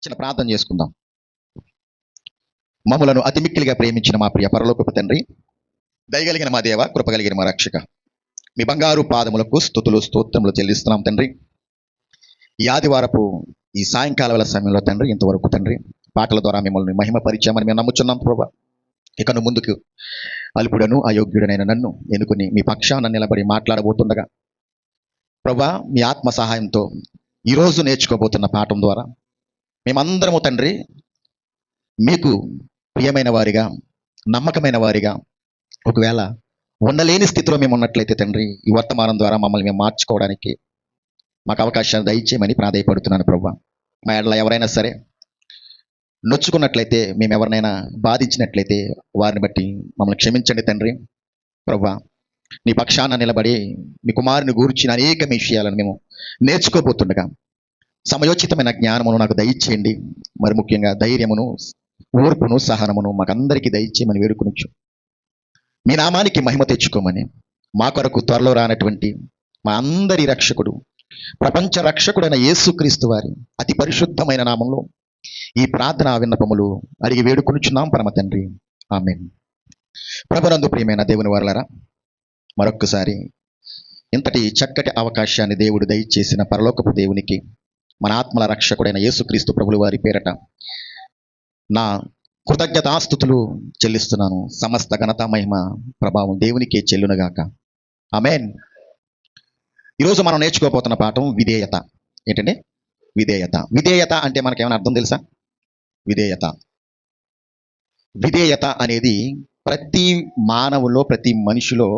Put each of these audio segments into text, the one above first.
చిన్న ప్రార్థన చేసుకుందాం. మమ్ములను అతి మిక్కిలిగా ప్రేమించిన మా ప్రియ పరలోకపు తండ్రి, దయగలిగిన మా దేవ, కృపగలిగిన మా రక్షక, మీ బంగారు పాదములకు స్తుతులు స్తోత్రములు చెల్లిస్తున్నాం తండ్రి. ఈ ఆదివారపు ఈ సాయంకాల వేళ సమయంలో తండ్రి, ఇంతవరకు తండ్రి పాటల ద్వారా మిమ్మల్ని మహిమపరిచామని మేము నమ్ముచున్నాం ప్రభా. ఇకను ముందుకు అల్పుడను అయోగ్యుడనైన నన్ను ఎన్నుకుని మీ పక్షాన నిలబడి మాట్లాడబోతుండగా ప్రభా, మీ ఆత్మ సహాయంతో ఈరోజు నేర్చుకోబోతున్న పాఠం ద్వారా మేమందరము తండ్రి మీకు ప్రియమైన వారిగా, నమ్మకమైన వారిగా, ఒకవేళ ఉండలేని స్థితిలో మేము ఉన్నట్లయితే తండ్రి, ఈ వర్తమానం ద్వారా మమ్మల్ని మేము మార్చుకోవడానికి మాకు అవకాశాన్ని దయచేయమని ప్రాధేయపడుతున్నాను ప్రభా. మా ఎడల ఎవరైనా సరే నొచ్చుకున్నట్లయితే, మేము ఎవరినైనా బాధించినట్లయితే వారిని బట్టి మమ్మల్ని క్షమించండి తండ్రి. ప్రభా, నీ పక్షాన నిలబడి మీ కుమారుని గూర్చిన అనేక విషయాలను మేము నేర్చుకోబోతుండగా సమయోచితమైన జ్ఞానమును నాకు దయచేయండి. మరి ముఖ్యంగా ధైర్యమును, ఓర్పును, సహనమును మాకందరికీ దయచేయమని వేడుకొనుచు మీ నామానికి మహిమ తెచ్చుకోమని, మా కొరకు త్వరలో రానటువంటి మా అందరి రక్షకుడు, ప్రపంచ రక్షకుడైన యేసుక్రీస్తు వారి అతి పరిశుద్ధమైన నామంలో ఈ ప్రార్థనా విన్నపములు అడిగి వేడుకొనుచున్నాం పరమ తండ్రి, ఆమేన్. ప్రభునందు ప్రియమైన దేవుని వారలారా, మరొక్కసారి ఇంతటి చక్కటి అవకాశాన్ని దేవుడు దయచేసిన పరలోకపు దేవునికి, మన ఆత్మల రక్షకుడైన యేసుక్రీస్తు ప్రభుల వారి పేరట నా కృతజ్ఞతాస్తుతులు చెల్లిస్తున్నాను. సమస్త ఘనత, మహిమ, ప్రభావం దేవునికే చెల్లునుగాక, ఆమేన్. ఈరోజు మనం నేర్చుకోబోతున్న పాఠం విధేయత. ఏంటంటే విధేయత. విధేయత అంటే మనకేమైనా అర్థం తెలుసా? విధేయత అనేది ప్రతి మానవులో, ప్రతి మనిషిలో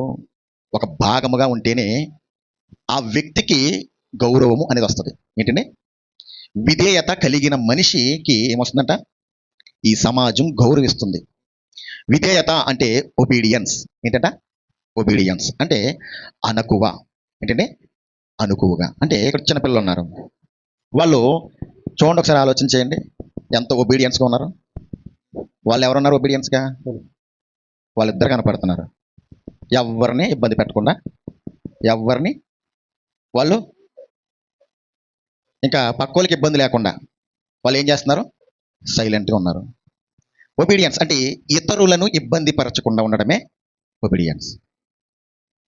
ఒక భాగముగా ఉంటేనే ఆ వ్యక్తికి గౌరవము అనేది వస్తుంది. ఏంటంటే విధేయత కలిగిన మనిషికి ఏమొస్తుందంట? ఈ సమాజం గౌరవిస్తుంది. విధేయత అంటే ఒబీడియన్స్. ఏంటంట? ఒబీడియన్స్ అంటే అణకువ. ఏంటంటే అణకువగా. అంటే ఇక్కడ చిన్నపిల్లలు ఉన్నారు, వాళ్ళు చూడండి, ఒకసారి ఆలోచన చేయండి, ఎంత ఒబీడియన్స్గా ఉన్నారు. వాళ్ళు ఎవరున్నారు ఒబీడియన్స్గా? వాళ్ళిద్దరు కనపడుతున్నారు. ఎవరిని ఇబ్బంది పెట్టకుండా, ఎవరిని వాళ్ళు ఇంకా పక్కోళ్ళకి ఇబ్బంది లేకుండా వాళ్ళు ఏం చేస్తున్నారు? సైలెంట్గా ఉన్నారు. ఒబీడియన్స్ అంటే ఇతరులను ఇబ్బంది పరచకుండా ఉండడమే ఒబీడియన్స్.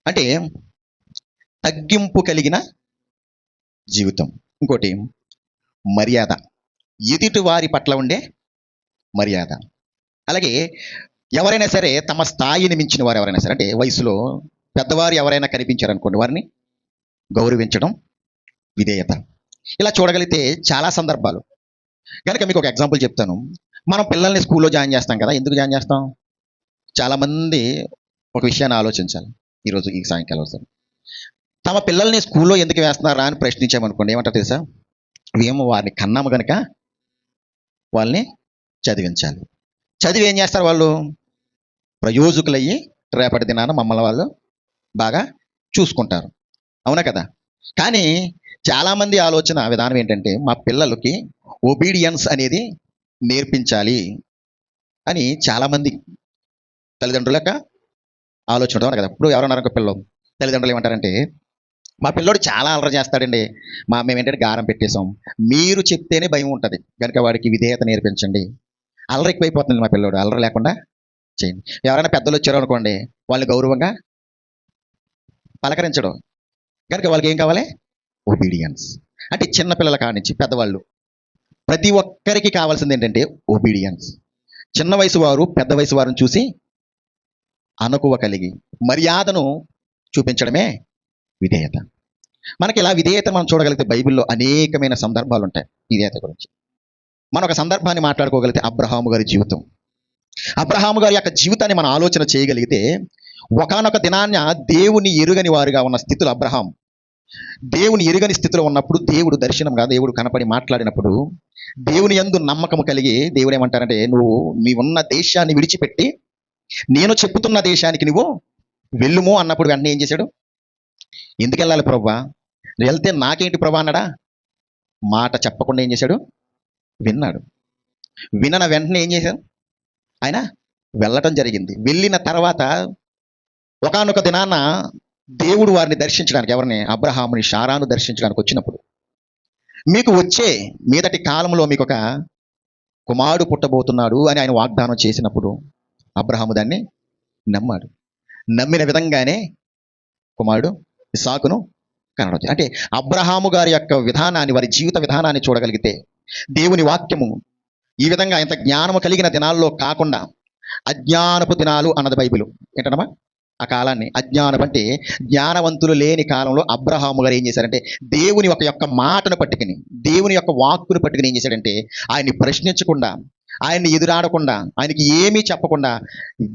అంటే తగ్గింపు కలిగిన జీవితం. ఇంకోటి మర్యాద, ఎదుటి వారి పట్ల ఉండే మర్యాద. అలాగే ఎవరైనా సరే తమ స్థాయిని మించిన వారు ఎవరైనా సరే, అంటే వయసులో పెద్దవారు ఎవరైనా కనిపించారనుకోండి, వారిని గౌరవించడం విధేయత. ఇలా చూడగలిగితే చాలా సందర్భాలు. కనుక మీకు ఒక ఎగ్జాంపుల్ చెప్తాను. మనం పిల్లల్ని స్కూల్లో జాయిన్ చేస్తాం కదా. ఎందుకు జాయిన్ చేస్తాం? చాలామంది ఒక విషయాన్ని ఆలోచించాలి. ఈరోజు ఈ సాయంకాలం వస్తారు, తమ పిల్లల్ని స్కూల్లో ఎందుకు వేస్తున్నారా అని ప్రశ్నించామనుకోండి, ఏమంటారు తెలుసా? ఏమో వారిని కన్నాము కనుక వాళ్ళని చదివించాలి. చదివి ఏం చేస్తారు? వాళ్ళు ప్రయోజకులయ్యి రేపటి దినాన మమ్మల్ని వాళ్ళు బాగా చూసుకుంటారు. అవునా కదా? కానీ చాలామంది ఆలోచన విధానం ఏంటంటే, మా పిల్లలకి ఒబీడియన్స్ అనేది నేర్పించాలి అని చాలామంది తల్లిదండ్రుల యొక్క ఆలోచన ఉంటుంది కదా. ఇప్పుడు ఎవరన్నారు ఒక పిల్లలు, తల్లిదండ్రులు ఏమంటారంటే, మా పిల్లోడు చాలా అల్లరి చేస్తాడండి, మేము ఏంటంటే గారం పెట్టేశాం, మీరు చెప్తేనే భయం ఉంటుంది కనుక వాడికి విధేయత నేర్పించండి. అల్లరి ఎక్కువైపోతుంది, మా పిల్లోడు అల్లరి లేకుండా చేయండి. ఎవరైనా పెద్దలు వచ్చారు అనుకోండి, వాళ్ళని గౌరవంగా పలకరించడం. కనుక వాళ్ళకి ఏం కావాలి? ఒబీడియన్స్. అంటే చిన్నపిల్లల కాడి నుంచి పెద్దవాళ్ళు ప్రతి ఒక్కరికి కావాల్సింది ఏంటంటే ఒబీడియన్స్. చిన్న వయసు వారు పెద్ద వయసు వారిని చూసి అణకువ కలిగి మర్యాదను చూపించడమే విధేయత. మనకి ఇలా విధేయత మనం చూడగలిగితే బైబిల్లో అనేకమైన సందర్భాలు ఉంటాయి విధేయత గురించి. మనం ఒక సందర్భాన్ని మాట్లాడుకోగలిగితే అబ్రహాము గారి జీవితం. అబ్రహాము గారి యొక్క జీవితాన్ని మనం ఆలోచన చేయగలిగితే, ఒకానొక దినాన్న దేవుని ఎరుగని వారుగా ఉన్న స్థితిలో అబ్రహాం దేవుని ఎరుగని స్థితిలో ఉన్నప్పుడు దేవుడు దర్శనంగా దేవుడు కనపడి మాట్లాడినప్పుడు దేవుని యందు నమ్మకము కలిగి దేవుడు ఏమంటారంటే, నువ్వు నీ ఉన్న దేశాన్ని విడిచిపెట్టి నేను చెప్పుతున్న దేశానికి నువ్వు వెళ్ళుము అన్నప్పుడు వెంటనే ఏం చేశాడు? ఎందుకు వెళ్ళాలి ప్రభువా? వెళ్తే నాకేంటి ప్రభా అన్నాడా? మాట చెప్పకుండా ఏం చేశాడు? విన్నాడు. విన్న వెంటనే ఏం చేశాడు? ఆయన వెళ్ళటం జరిగింది. వెళ్ళిన తర్వాత ఒకానొక దినాన దేవుడు వారిని దర్శించడానికి, ఎవరిని? అబ్రహాముని, షారాను దర్శించడానికి వచ్చినప్పుడు మీకు వచ్చే మీదటి కాలంలో మీకు ఒక కుమారుడు పుట్టబోతున్నాడు అని ఆయన వాగ్దానం చేసినప్పుడు అబ్రహాము దాన్ని నమ్మాడు. నమ్మిన విధంగానే కుమారుడు ఇస్సాకును కనడం. అంటే అబ్రహాము గారి యొక్క విధానాన్ని, వారి జీవిత విధానాన్ని చూడగలిగితే, దేవుని వాక్యము ఈ విధంగా ఇంత జ్ఞానము కలిగిన దినాల్లో కాకుండా అజ్ఞానపు దినాలు అన్నది బైబిల్. ఏంటన్నమా ఆ కాలాన్ని అజ్ఞానం అంటే జ్ఞానవంతులు లేని కాలంలో అబ్రహాము గారు ఏం చేశారంటే దేవుని యొక్క మాటను పట్టుకుని, దేవుని యొక్క వాక్కును పట్టుకుని ఏం చేశాడంటే ఆయన్ని ప్రశ్నించకుండా, ఆయన్ని ఎదురాడకుండా, ఆయనకి ఏమీ చెప్పకుండా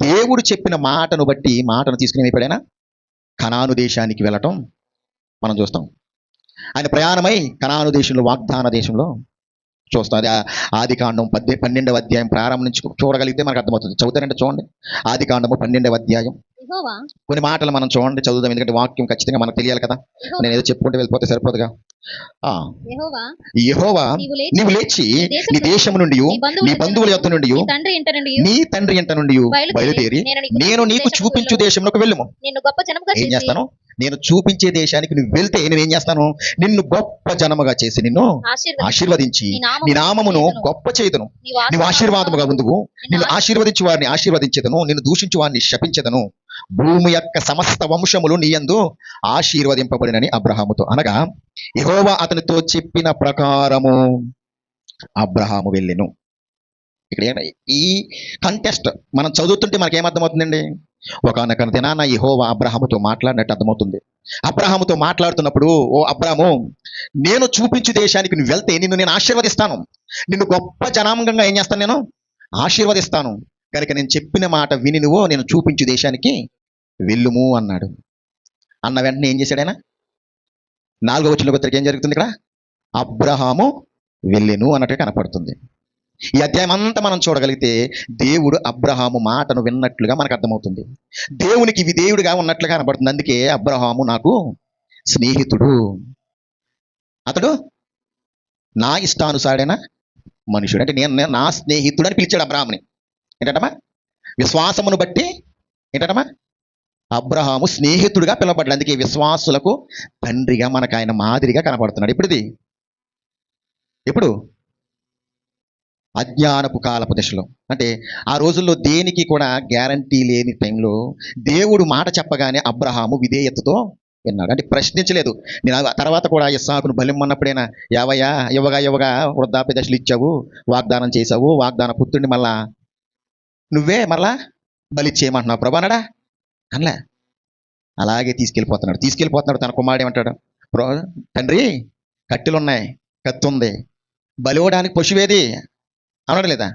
దేవుడు చెప్పిన మాటను బట్టి మాటను తీసుకుని అయిపోయాడైనా కనాను దేశానికి వెళ్ళటం మనం చూస్తాం. ఆయన ప్రయాణమై కనాను దేశంలో, వాగ్దాన దేశంలో చూస్తాం. అది ఆది కాండం 12వ అధ్యాయం ప్రారంభం నుంచి చూడగలిగితే మనకు అర్థమవుతుంది. చదువుతారంటే చూడండి, ఆది కాండము 12వ అధ్యాయం కొన్ని మాటలు మనం చూడండి, చదువుదాం. ఎందుకంటే వాక్యం ఖచ్చితంగా మనకు తెలియాలి కదా. నేను ఏదో చెప్పుకుంటే వెళ్ళిపోతే సరిపోదుగా. యెహోవా నీవు లేచి నీ దేశము నుండి, నీ బంధువుల యొద్ద నుండి, నీ తండ్రి ఇంట నుండి బయలుదేరి నేను నీకు చూపించు దేశంలోకి వెళ్ళుము. ఏం చేస్తాను? నేను చూపించే దేశానికి నువ్వు వెళ్తే నేను ఏం చేస్తాను? నిన్ను గొప్ప జనముగా చేసి నిన్ను ఆశీర్వదించి నీ నామమును గొప్ప చేయుదును. నీవు ఆశీర్వాదముగా ఉందువు. నిన్ను ఆశీర్వదించి వారిని ఆశీర్వదించెదను, నిన్ను దూషించు వారిని శపించెదను. భూమి యొక్క సమస్త వంశములు నీ యందు ఆశీర్వదింపబడినని అబ్రహాముతో అనగా, యెహోవా అతనితో చెప్పిన ప్రకారము అబ్రహాము వెళ్ళెను. ఇక్కడ ఈ కంటెస్ట్ మనం చదువుతుంటే మనకి ఏమర్థమవుతుందండి? ఒకానొక దినాన యెహోవా అబ్రహాముతో మాట్లాడినట్టు అర్థమవుతుంది. అబ్రహాముతో మాట్లాడుతున్నప్పుడు, ఓ అబ్రాము, నేను చూపించు దేశానికి నువ్వు వెళ్తే నిన్ను నేను ఆశీర్వదిస్తాను, నిన్ను గొప్ప జనాంగంగా ఏం చేస్తాను? నేను ఆశీర్వదిస్తాను. కనుక నేను చెప్పిన మాట విని నువ్వు నేను చూపించు దేశానికి వెళ్ళుము అన్నాడు. అన్న వెంటనే ఏం చేశాడు ఆయన? 4వ వచనంలోకి ఏం జరుగుతుంది ఇక్కడ? అబ్రహాము వెళ్ళెను అన్నట్టు కనపడుతుంది. ఈ అధ్యాయం అంతా మనం చూడగలిగితే దేవుడు అబ్రహాము మాటను విన్నట్లుగా మనకు అర్థమవుతుంది. దేవునికి విధేయుడిగా ఉన్నట్లుగా కనపడుతుంది. అందుకే అబ్రహాము నాకు స్నేహితుడు, అతడు నా ఇష్టానుసారైన మనుషుడు. అంటే నేను నా స్నేహితుడు అని పిలిచాడు అబ్రహాముని. ఏంటమ్మా? విశ్వాసమును బట్టి ఏంటమ్మా అబ్రహాము స్నేహితుడిగా పిలవబడ్డాడు. అందుకే విశ్వాసులకు తండ్రిగా మనకు ఆయన మాదిరిగా కనపడుతున్నాడు. ఇప్పుడు అజ్ఞానపు కాలపు దశలో, అంటే ఆ రోజుల్లో దేనికి కూడా గ్యారంటీ లేని టైంలో దేవుడు మాట చెప్పగానే అబ్రహాము విధేయతతో విన్నాడు. అంటే ప్రశ్నించలేదు. నేను తర్వాత కూడా ఇస్సాకును బలిమ్మన్నప్పుడైనా ఇవ్వగా వృద్ధాప్య దశలు ఇచ్చావు, వాగ్దానం చేశావు, వాగ్దాన పుత్రుడిని మళ్ళా నువ్వే మళ్ళా బలిచ్చేయమంటున్నావు ప్రభు అన్నాడా? అనలే. అలాగే తీసుకెళ్ళిపోతున్నాడు. తన కుమారుడు ఏమంటాడు? తండ్రి, కట్టెలున్నాయి, కత్తి ఉంది, బలివ్వడానికి పశువేది అనడం లేదా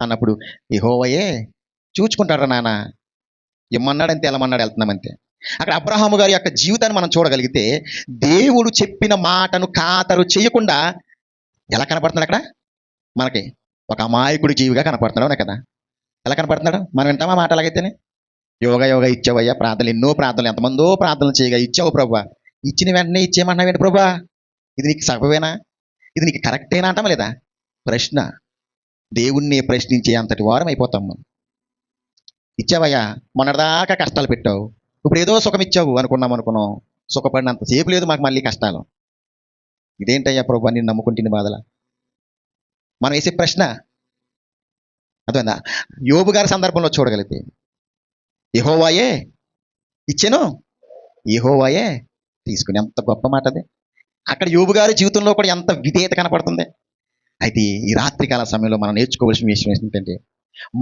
అన్నప్పుడు, యెహోవాయే చూచుకుంటాడు నాన్న, ఇమ్మన్నాడంతే, వెళ్ళమన్నాడు, వెళ్తున్నామంతే. అక్కడ అబ్రహాము గారి యొక్క జీవితాన్ని మనం చూడగలిగితే దేవుడు చెప్పిన మాటను ఖాతరు చేయకుండా ఎలా కనపడుతున్నాడు అక్కడ మనకి? ఒక అమాయకుడి జీవిగా కనపడుతున్నాడు కదా. ఎలా కనపడుతున్నాడు? మనం వింటామా మాట? అలాగైతేనే యోగ ఇచ్చావయ్యా, ప్రార్థనలు, ఎన్నో ప్రార్థనలు, ఎంతమందో ప్రార్థనలు చేయగా ఇచ్చావు ప్రభా, ఇచ్చిన వెంటనే ఇచ్చేయమన్నావేంటి ప్రభా? ఇది నీకు సబబేనా? ఇది నీకు కరెక్టేనా అంటామా లేదా? ప్రశ్న. దేవుణ్ణి ప్రశ్నించే అంతటి వారం అయిపోతాం మనం. ఇచ్చావయ్యా, మొన్నటిదాకా కష్టాలు పెట్టావు, ఇప్పుడు ఏదో సుఖం ఇచ్చావు అనుకున్నాం, సుఖపడినంత సేపు లేదు మాకు మళ్ళీ కష్టాలు. ఇదేంటయ్యా ప్రభు నిన్ను నమ్ముకుంటుంది బాధల? మనం వేసే ప్రశ్న అర్థమైందా? యోబు గారి సందర్భంలో చూడగలిగితే యెహోవాయే ఇచ్చెను, యెహోవాయే తీసుకుని, ఎంత గొప్ప మాట అది. అక్కడ యోబు గారి జీవితంలో కూడా ఎంత విధేయత కనపడుతుంది. అయితే ఈ రాత్రికాల సమయంలో మనం నేర్చుకోవాల్సిన విషయం ఏంటంటే,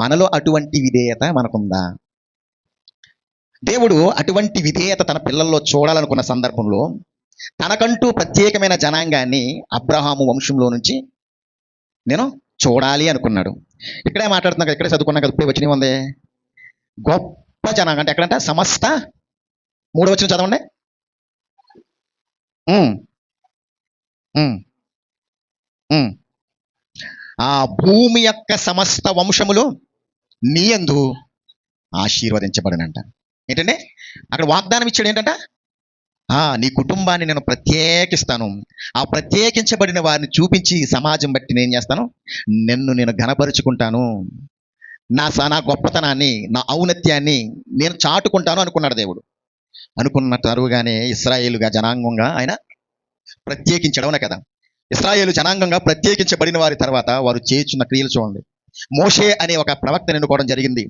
మనలో అటువంటి విధేయత మనకుందా? దేవుడు అటువంటి విధేయత తన పిల్లల్లో చూడాలనుకున్న సందర్భంలో తనకంటూ ప్రత్యేకమైన జనాంగాన్ని అబ్రహాము వంశంలో నుంచి నేను చూడాలి అనుకున్నాడు. ఇక్కడే మాట్లాడుతున్నా కదా, ఇక్కడే చదువుకున్నా కదా, ఇప్పుడే వచ్చినవి ఉంది. గొప్ప జనాంగం అంటే ఎక్కడంటే సమస్త, 3వ వచనం చదవండి. ఆ భూమి యొక్క సమస్త వంశములు నీ యందు ఆశీర్వదించబడినంట. ఏంటంటే అక్కడ వాగ్దానం ఇచ్చాడు ఏంటంట? నీ కుటుంబాన్ని నేను ప్రత్యేకిస్తాను, ఆ ప్రత్యేకించబడిన వారిని చూపించి సమాజం బట్టి నేను చేస్తాను, నేను ఘనపరుచుకుంటాను, నా గొప్పతనాన్ని, నా ఔన్నత్యాన్ని నేను చాటుకుంటాను అనుకున్నాడు దేవుడు. అనుకున్న తరువుగానే ఇశ్రాయేలుగా జనాంగంగా ఆయన ప్రత్యేకించడం కదా. ఇశ్రాయేలు జనాంగంగా ప్రత్యేకించబడిన వారి తర్వాత వారు చేయుచున్న క్రియలు చూడండి. మోషే అనే ఒక ప్రవక్తను ఎన్నుకోవడం జరిగింది.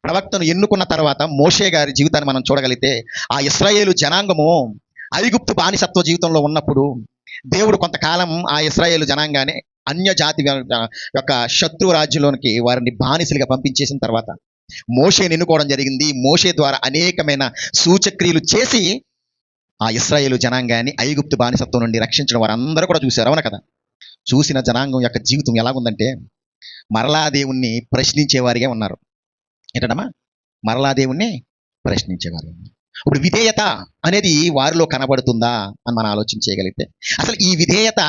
ప్రవక్తను ఎన్నుకున్న తర్వాత మోషే గారి జీవితాన్ని మనం చూడగలిగితే, ఆ ఇశ్రాయేలు జనాంగము ఐగుప్తు బానిసత్వ జీవితంలో ఉన్నప్పుడు దేవుడు కొంతకాలం ఆ ఇశ్రాయేలు జనాంగాన్ని అన్య జాతి యొక్క శత్రు రాజ్యంలోనికి వారిని బానిసలుగా పంపించేసిన తర్వాత మోషేని ఎన్నుకోవడం జరిగింది. మోషే ద్వారా అనేకమైన సూచక్రియలు చేసి ఆ ఇశ్రాయేలు జనాంగాన్ని ఐగుప్తు బానిసత్వం నుండి రక్షించడం వారందరూ కూడా చూశారు, అవునా కదా? చూసిన జనాంగం యొక్క జీవితం ఎలాగుందంటే, మరలా దేవుణ్ణి ప్రశ్నించేవారిగా ఉన్నారు. ఏంటమ్మా? మరలా దేవుణ్ణి ప్రశ్నించేవారు. ఇప్పుడు విధేయత అనేది వారిలో కనబడుతుందా అని మనం ఆలోచన చేయగలిగితే, అసలు ఈ విధేయత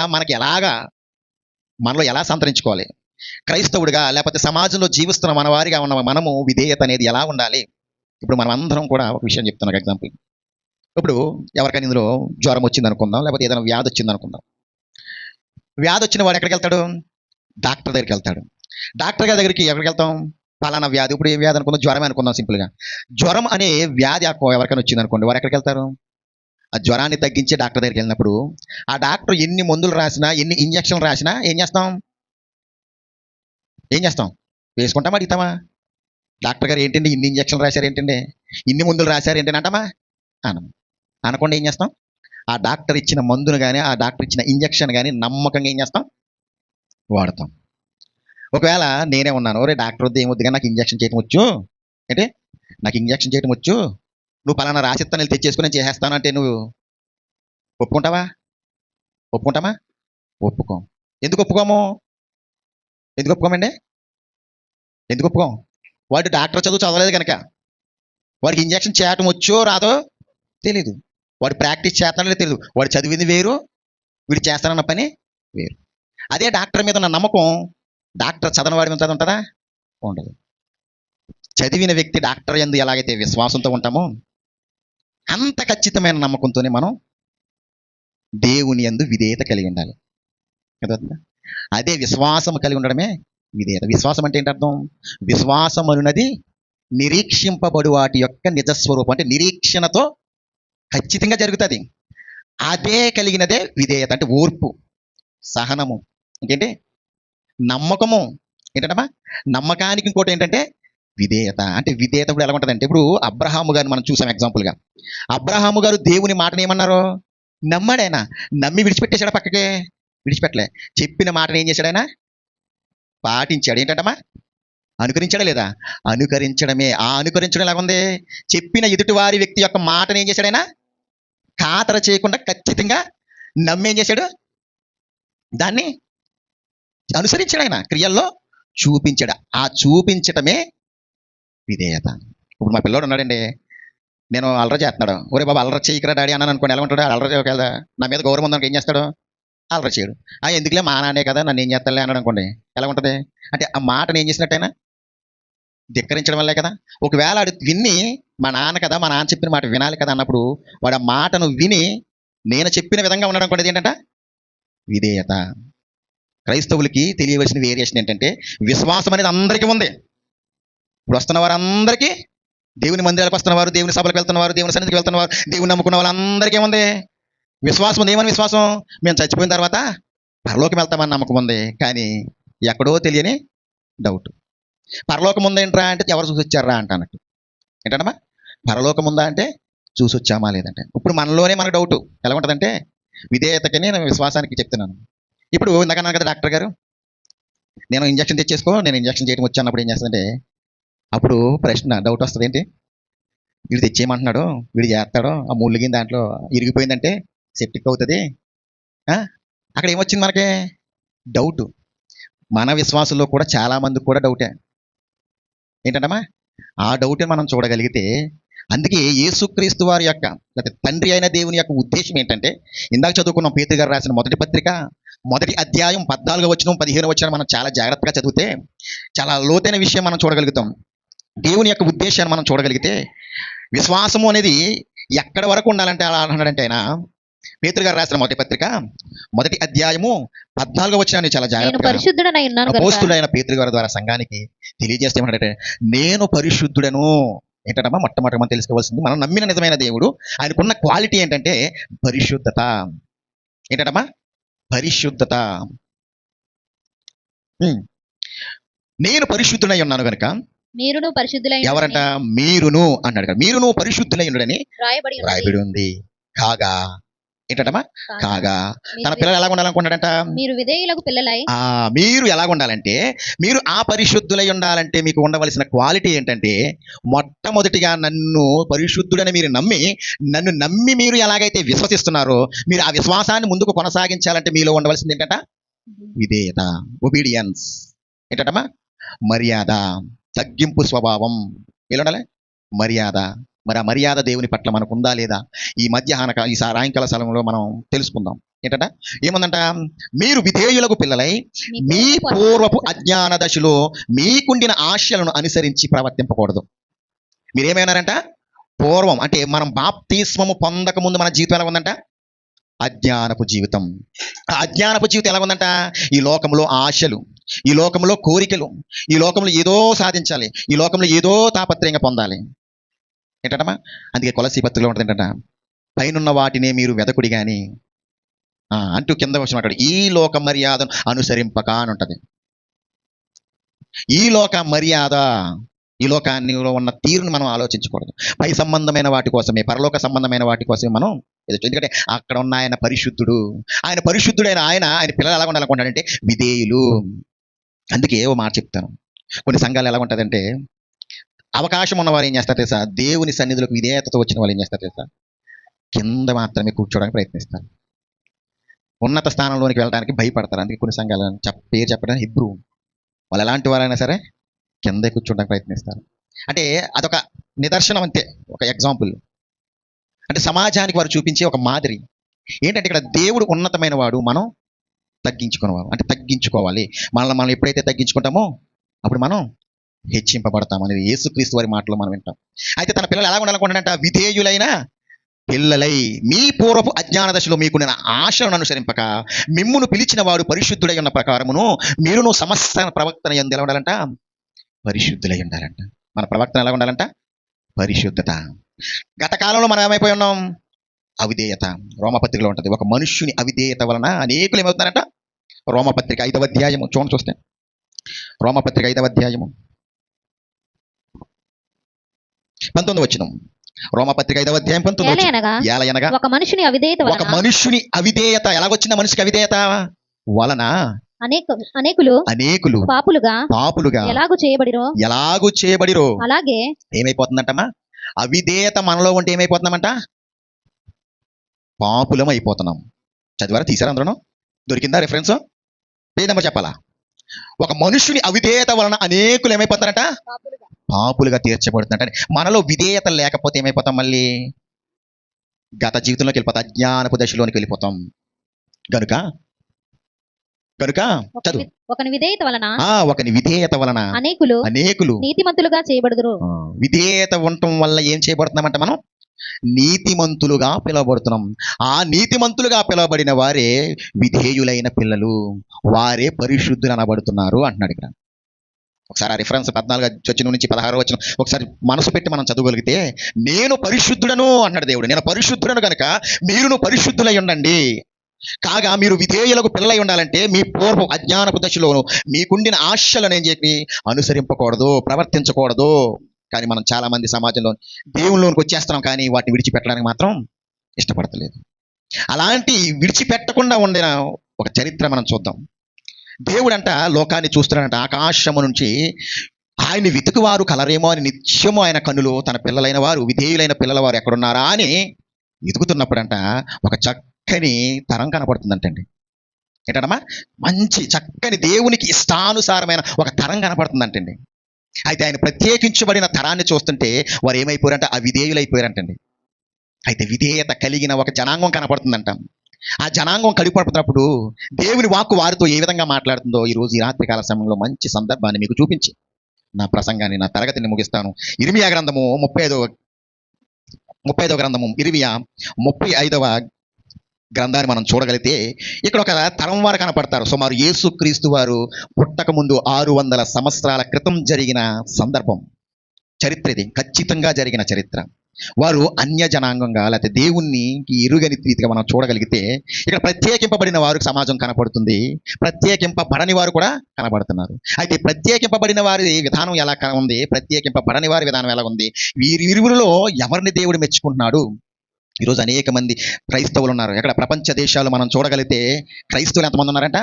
మనలో ఎలా సంతరించుకోవాలి? క్రైస్తవుడిగా లేకపోతే సమాజంలో జీవిస్తున్న మన వారిగా ఉన్న మనము విధేయత అనేది ఎలా ఉండాలి? ఇప్పుడు మనం అందరం కూడా ఒక విషయం చెప్తున్నాం. ఎగ్జాంపుల్, ఇప్పుడు ఎవరికైనా ఇందులో జ్వరం వచ్చింది అనుకుందాం, లేకపోతే ఏదైనా వ్యాధి వచ్చింది అనుకుందాం. వ్యాధి వచ్చిన వాడు ఎక్కడికి వెళ్తాడు? డాక్టర్ దగ్గరికి వెళ్తాడు. డాక్టర్ గారి దగ్గరికి ఎక్కడికి వెళ్తాం? పలానా వ్యాధి, ఇప్పుడు ఏ వ్యాధి అనుకుందాం? జ్వరమే అనుకుందాం సింపుల్గా. జ్వరం అనే వ్యాధి ఎవరికైనా వచ్చింది అనుకోండి, వారు ఎక్కడికి వెళ్తారు? ఆ జ్వరాన్ని తగ్గించే డాక్టర్ దగ్గరికి వెళ్ళినప్పుడు ఆ డాక్టర్ ఎన్ని మందులు రాసినా, ఎన్ని ఇంజక్షన్లు రాసినా ఏం చేస్తాం? వేసుకుంటామా, అడుగుతామా? డాక్టర్ గారు ఏంటండి ఇన్ని ఇంజక్షన్లు రాశారు, ఏంటండి ఇన్ని మందులు రాశారు ఏంటంటే అంటామా? అనకుండా ఏం చేస్తాం? ఆ డాక్టర్ ఇచ్చిన మందును కానీ, ఆ డాక్టర్ ఇచ్చిన ఇంజక్షన్ కానీ నమ్మకంగా ఏం చేస్తాం? వాడతాం. ఒకవేళ నేనే ఉన్నాను, ఒరే డాక్టర్ వద్దు ఏమొద్దుగా, నాకు ఇంజక్షన్ చేయడం వచ్చు, అంటే నాకు ఇంజక్షన్ చేయడం వచ్చు, నువ్వు పలానా రాసిస్తాను వెళ్ళి తెచ్చేసుకుని నేను చేసేస్తాను అంటే నువ్వు ఒప్పుకుంటావా? ఒప్పుకోం. ఎందుకు ఒప్పుకోమండి? ఎందుకు ఒప్పుకోం? వాడు డాక్టర్ చదువు చదవలేదు కనుక, వాడికి ఇంజక్షన్ చేయటం వచ్చో రాదో తెలీదు, వాడు ప్రాక్టీస్ చేస్తానో తెలియదు, వాడు చదివింది వేరు, వీడు చేస్తానన్న పని వేరు. అదే డాక్టర్ మీద ఉన్న నమ్మకం డాక్టర్ చదవని వాడి మీద చదువు ఉంటుందా? ఉండదు. చదివిన వ్యక్తి డాక్టర్ యందు ఎలాగైతే విశ్వాసంతో ఉంటామో అంత ఖచ్చితమైన నమ్మకంతోనే మనం దేవుని యందు విధేయత కలిగి ఉండాలి కదా. అదే విశ్వాసం కలిగి ఉండడమే విధేయత. విశ్వాసం అంటే ఏంటి అర్థం? విశ్వాసం అనున్నది నిరీక్షింపబడు వాటి యొక్క నిజస్వరూపం, అంటే నిరీక్షణతో ఖచ్చితంగా జరుగుతుంది. అదే కలిగినదే విధేయత. అంటే ఓర్పు, సహనము, ఇంకేంటి నమ్మకము. ఏంటంటమ్మా? నమ్మకానికి ఇంకోటి ఏంటంటే విధేయత. అంటే విధేయత ఇప్పుడు ఎలా ఉంటుందంటే, ఇప్పుడు అబ్రహాము గారిని మనం చూసాం ఎగ్జాంపుల్గా. అబ్రహాము గారు దేవుని మాటను ఏమన్నారు? నమ్మాడైనా, నమ్మి విడిచిపెట్టేశాడు, పక్కకే విడిచిపెట్టలే. చెప్పిన మాటను ఏం చేశాడు? ఆయన పాటించాడు. ఏంటంటమ్మా? అనుకరించాడా లేదా? అనుకరించడమే. ఆ అనుకరించడం ఎలాగుంది? చెప్పిన ఎదుటివారి వ్యక్తి యొక్క మాటను ఏం చేశాడు? ఆయన ఖాతర చేయకుండా ఖచ్చితంగా నమ్మేం చేశాడు? దాన్ని అనుసరించాడు, ఆయన క్రియల్లో చూపించాడు. ఆ చూపించటమే విధేయత. ఇప్పుడు మా పిల్లోడు ఉన్నాడండి, నేను అల్లరి చేస్తున్నాడు, ఒరే బాబా అల్లరి చేయకరా డాడీ అన్నాను అనుకోండి, ఎలా ఉంటాడు? అల్లరి కదా, నా మీద గౌరవం ఉందనుకో ఏం చేస్తాడు? అల్లరి చేయడు. ఎందుకులే మా నాన్నే కదా నన్ను ఏం చేస్తాడులే అన్నాడు అనుకోండి, ఎలా ఉంటుంది? అంటే ఆ మాటను ఏం చేసినట్టయినా ధిక్కరించడం వల్లే కదా. ఒకవేళ అది విని మా నాన్న కదా, మా నాన్న చెప్పిన మాట వినాలి కదా అన్నప్పుడు వాడు ఆ మాటను విని నేను చెప్పిన విధంగా ఉండడం కూడా ఏంటంట విధేయత. క్రైస్తవులకి తెలియవలసిన వేరియేషన్ ఏంటంటే, విశ్వాసం అనేది అందరికీ ఉంది. ఇప్పుడు వస్తున్న వారందరికీ, దేవుని మందిరాలకు వస్తున్నవారు, దేవుని సభలకు వెళ్తున్నవారు, దేవుని సన్నిధికి వెళ్తున్నవారు, దేవుని నమ్ముకున్న వాళ్ళందరికీ ఉంది విశ్వాసం. ఉంది. ఏమని విశ్వాసం? మేము చచ్చిపోయిన తర్వాత పరలోకం వెళ్తామని నమ్మకం ఉంది. కానీ ఎక్కడో తెలియని డౌట్. పరలోకం ఉందేంట్రా అంటే ఎవరు చూసి వచ్చారా అంట అన్నట్టు. ఏంటమ్మా? పరలోకం ఉందా అంటే చూసి వచ్చామా లేదంటే. ఇప్పుడు మనలోనే మనకు డౌట్ ఎలా ఉంటుందంటే, విధేయతకి నేను విశ్వాసానికి చెప్తున్నాను. ఇప్పుడు ఇందాక అన్నాను కదా డాక్టర్ గారు, నేను ఇంజక్షన్ తెచ్చేసుకో, నేను ఇంజక్షన్ చేయడం వచ్చి అన్నప్పుడు ఏం చేస్తుందంటే, అప్పుడు ప్రశ్న డౌట్ వస్తుంది, ఏంటి వీడు తెచ్చేయమంటున్నాడు, వీడు చేస్తాడో, ఆ ముళ్ళగిన దాంట్లో ఇరిగిపోయిందంటే సెప్టిక్ అవుతుంది. అక్కడ ఏమొచ్చింది మనకి? డౌట్. మన విశ్వాసంలో కూడా చాలామందికి కూడా డౌటే. ఏంటంటమ్మా? ఆ డౌట్ని మనం చూడగలిగితే, అందుకే యేసుక్రీస్తు వారి యొక్క తండ్రి అయిన దేవుని యొక్క ఉద్దేశం ఏంటంటే, ఇందాక చదువుకున్నాం పేతురు గారు రాసిన మొదటి పత్రిక 1వ అధ్యాయం 14వ వచనం 15వ వచనం మనం చాలా జాగ్రత్తగా చదివితే చాలా లోతైన విషయం మనం చూడగలుగుతాం. దేవుని యొక్క ఉద్దేశాన్ని మనం చూడగలిగితే, విశ్వాసము అనేది ఎక్కడి వరకు ఉండాలంటే అలా అన్నాడంటే, ఆయన పేతురు గారు రాసిన మొదటి పత్రిక 1వ అధ్యాయము 14వ వచనాన్ని చాలా జాగ్రత్తగా అపోస్తుడైన పేతురు గారి ద్వారా సంఘానికి తెలియజేస్తే ఏమంటే, నేను పరిశుద్ధుడను. ఏంటమ్మా? మొట్టమొదటి మనం తెలుసుకోవాల్సింది, మనం నమ్మిన నిజమైన దేవుడు ఆయనకున్న క్వాలిటీ ఏంటంటే పరిశుద్ధత. ఏంటమ్మా? పరిశుద్ధత. ఉమ్. నేను పరిశుద్ధుడై ఉన్నాను గనుక మీరును పరిశుద్ధులై ఎవరంట? మీరును అన్నాడు కదా. మీరును పరిశుద్ధులై ఉండడని రాయబడి ఉన్నది. రాయబడి ఉంది. కాగా ఏంటంటమ్మా? కాగా తన మీరు- పిల్లలు ఎలా ఉండాలనుకుంటాడంట? మీరు విధేయులకు పిల్లలై మీరు ఎలా ఉండాలంటే, మీరు ఆ పరిశుద్ధులై ఉండాలంటే మీకు ఉండవలసిన క్వాలిటీ ఏంటంటే, మొట్టమొదటిగా నన్ను పరిశుద్ధుడని మీరు నన్ను నమ్మి మీరు ఎలాగైతే విశ్వసిస్తున్నారో, మీరు ఆ విశ్వాసాన్ని ముందుకు కొనసాగించాలంటే మీలో ఉండవలసింది ఏంటంట? విధేయత, ఒబీడియన్స్. ఏంటమ్మా? మర్యాద, తగ్గింపు స్వభావం. ఎలా ఉండాలి? మర్యాద. మరి ఆ మర్యాద దేవుని పట్ల మనకు ఉందా లేదా? ఈ ఈ సాయంకాల సమయంలో మనం తెలుసుకుందాం. ఏంటంట? ఏముందంట? మీరు విధేయులకు పిల్లలై మీ పూర్వపు అజ్ఞాన దశలో మీకుండిన ఆశలను అనుసరించి ప్రవర్తింపకూడదు. మీరేమైనారంట? పూర్వం అంటే మనం బాప్తిస్మము పొందక ముందు మన జీవితం ఎలా ఉందంట? అజ్ఞానపు జీవితం. ఆ అజ్ఞానపు జీవితం ఎలా ఉందంట? ఈ లోకంలో ఆశలు, ఈ లోకంలో కోరికలు, ఈ లోకంలో ఏదో సాధించాలి, ఈ లోకంలో ఏదో తాపత్రయంగా పొందాలి. ఏంటమ్మా? అందుకే కొలసీ పత్రికలో ఉంటుంది ఏంటంట? పైనున్న వాటినే మీరు వెదకుడి గాని అంటూ కింద వచ్చిన అక్కడ ఈ లోక మర్యాదను అనుసరింపక అని ఉంటుంది. ఈ లోక మర్యాద, ఈ లోకాన్నిలో ఉన్న తీరును మనం ఆలోచించకూడదు. పై సంబంధమైన వాటి కోసమే, పరలోక సంబంధమైన వాటి కోసమే మనం ఎందుకంటే అక్కడ ఉన్న ఆయన పరిశుద్ధుడు. ఆయన పరిశుద్ధుడైన ఆయన పిల్లలు ఎలా ఉండాలనుకుంటాడంటే విధేయులు. అందుకే ఏవో మాట చెప్తాను. కొన్ని సంఘాలు ఎలా ఉంటుందంటే, అవకాశం ఉన్నవారు ఏం చేస్తారు తెలుసా? దేవుని సన్నిధిలోకి విధేయతతో వచ్చిన వాళ్ళు ఏం చేస్తారు తెలుసా? కింద మాత్రమే కూర్చోడానికి ప్రయత్నిస్తారు. ఉన్నత స్థానంలోనికి వెళ్ళడానికి భయపడతారు. అందుకే కొన్ని సంఘాలు పేరు చెప్పడానికి హిబ్రూ వాళ్ళు ఎలాంటి వారైనా సరే కిందే కూర్చోడానికి ప్రయత్నిస్తారు. అంటే అదొక నిదర్శనం అంతే, ఒక ఎగ్జాంపుల్. అంటే సమాజానికి వారు చూపించే ఒక మాదిరి. ఏంటంటే ఇక్కడ దేవుడు ఉన్నతమైన వాడు, మనం తగ్గించుకునేవాడు. అంటే తగ్గించుకోవాలి. మనం ఎప్పుడైతే తగ్గించుకుంటామో అప్పుడు మనం హెచ్చింపబడతాం అనేది యేసుక్రీస్తు వారి మాటలో మనం వింటాం. అయితే తన పిల్లలు ఎలా ఉండాలనుకుంటాడంట? విధేయులైన పిల్లలై మీ పూర్వపు అజ్ఞాన దశలో మీకున్న ఆశలను అనుసరింపక మిమ్మును పిలిచిన వాడు పరిశుద్ధుడై ఉన్న ప్రకారమును మీరును సమస్త ప్రవర్తన యందు ఎలా ఉండాలంట? పరిశుద్ధులై ఉండాలంట. మన ప్రవర్తన ఎలా ఉండాలంట? పరిశుద్ధత. గత కాలంలో మనం ఏమైపోయి ఉన్నాం? అవిధేయత. రోమపత్రికలో ఉంటుంది, ఒక మనుష్యుని అవిధేయత వలన అనేకులు ఏమవుతున్నారంట? రోమపత్రిక 5వ అధ్యాయము చూస్తే, రోమపత్రిక 5వ అధ్యాయము 19వ వచనం. రోమపత్రిక 5వ అధ్యాయం 19వ ఏలయనగా ఒక మనుషుని అవిధేయత ఎలాగొచ్చింది? మనిషికి అవిధేయత వలన అనేకులు పాపులుగా ఎలాగు చేయబడిరో అలాగే ఏమైపోతుందంటమ్మా? అవిధేయత మనలో ఉంటే ఏమైపోతున్నామంట? పాపులం అయిపోతున్నాం. చదివారా? తీసారా? అందరూ దొరికిందా రిఫరెన్స్? పేజ్ నెంబర్ చెప్పాలా? ఒక మనుషుని అవిధేయత వలన అనేకులు ఏమైపోతారట? పాపులుగా తీర్చబడుతుందంట. మనలో విధేయత లేకపోతే ఏమైపోతాం? మళ్ళీ గత జీవితంలోకి వెళ్ళిపోతాం, అజ్ఞానపు దశలోనికి వెళ్ళిపోతాం. గనుక ఒకని విధేయత వలన అనేకులు నీతిమంతులుగా చేయబడుదురు. విధేయత ఉండటం వల్ల ఏం చేయబడుతున్నామంట? మనం నీతిమంతులుగా పిలువబడుతున్నాం. ఆ నీతిమంతులుగా పిలువబడిన వారే విధేయులైన పిల్లలు, వారే పరిశుద్ధులు అనబడుతున్నారు అంటున్నాడు ఇక్కడ. ఒకసారి ఆ రిఫరెన్స్ 14 వచనం నుంచి 16 వచనం ఒకసారి మనసు పెట్టి మనం చదవగలిగితే, నేను పరిశుద్ధుడను అన్నాడు దేవుడు. నేను పరిశుద్ధుడను కనుక మీరును పరిశుద్ధులై ఉండండి. కాగా మీరు విధేయులకు పిల్లలై ఉండాలంటే మీ పూర్వ అజ్ఞానపు దశలోను మీకుండిన ఆశలను ఏం చెప్పి అనుసరింపకూడదు, ప్రవర్తించకూడదు. కానీ మనం చాలా మంది సమాజంలో దేవుళ్ళలోనికి వచ్చేస్తున్నాం, కానీ వాటిని విడిచిపెట్టడానికి మాత్రం ఇష్టపడతలేదు. అలాంటి విడిచిపెట్టకుండా ఉండిన ఒక చరిత్ర మనం చూద్దాం. దేవుడంట లోకాన్ని చూస్తున్నాడంట. ఆకాశము నుంచి ఆయన్ని వెతుకువారు కలరేమో అని నిత్యము ఆయన కన్నులు తన పిల్లలైన వారు, విధేయులైన పిల్లల వారు ఎక్కడున్నారా అని వెతుకుతున్నప్పుడంట ఒక చక్కని తరం కనపడుతుందంటండి. ఏంటమ్మా? మంచి చక్కని దేవునికి ఇష్టానుసారమైన ఒక తరం కనపడుతుందంటండి. అయితే ఆయన ప్రత్యేకించబడిన తరాన్ని చూస్తుంటే వారు ఏమైపోయారంట? అవిధేయులైపోయారంటండి. అయితే విధేయత కలిగిన ఒక జనాంగం కనపడుతుందంట. ఆ జనాంగం కడిపడుతున్నప్పుడు దేవుని వాక్కు వారితో ఏ విధంగా మాట్లాడుతుందో ఈరోజు ఈ రాత్రికాల సమయంలో మంచి సందర్భాన్ని మీకు చూపించి నా ప్రసంగాన్ని, నా తరగతిని ముగిస్తాను. ఇర్మియా గ్రంథము 35వ గ్రంథము, ఇర్మియా 35వ గ్రంథాన్ని మనం చూడగలిగితే ఇక్కడ ఒక తరం వారు కనపడతారు. సుమారు యేసుక్రీస్తు వారు పుట్టక ముందు 600 సంవత్సరాల క్రితం జరిగిన సందర్భం, చరిత్ర. ఇది ఖచ్చితంగా జరిగిన చరిత్ర. వారు అన్య జనాంగంగా లేకపోతే దేవుణ్ణి ఎరుగని రీతిగా మనం చూడగలిగితే ఇక్కడ ప్రత్యేకింపబడిన వారికి సమాజం కనపడుతుంది, ప్రత్యేకింపబడని వారు కూడా కనబడుతున్నారు. అయితే ప్రత్యేకింపబడిన వారి విధానం ఎలా ఉంది, ప్రత్యేకింపబడని వారి విధానం ఎలా ఉంది, వీరిరువురిలో ఎవరిని దేవుడు మెచ్చుకుంటున్నాడు? ఈరోజు అనేక మంది క్రైస్తవులు ఉన్నారు. ఎక్కడ ప్రపంచ దేశాలు మనం చూడగలిగితే క్రైస్తవులు ఎంతమంది ఉన్నారంట?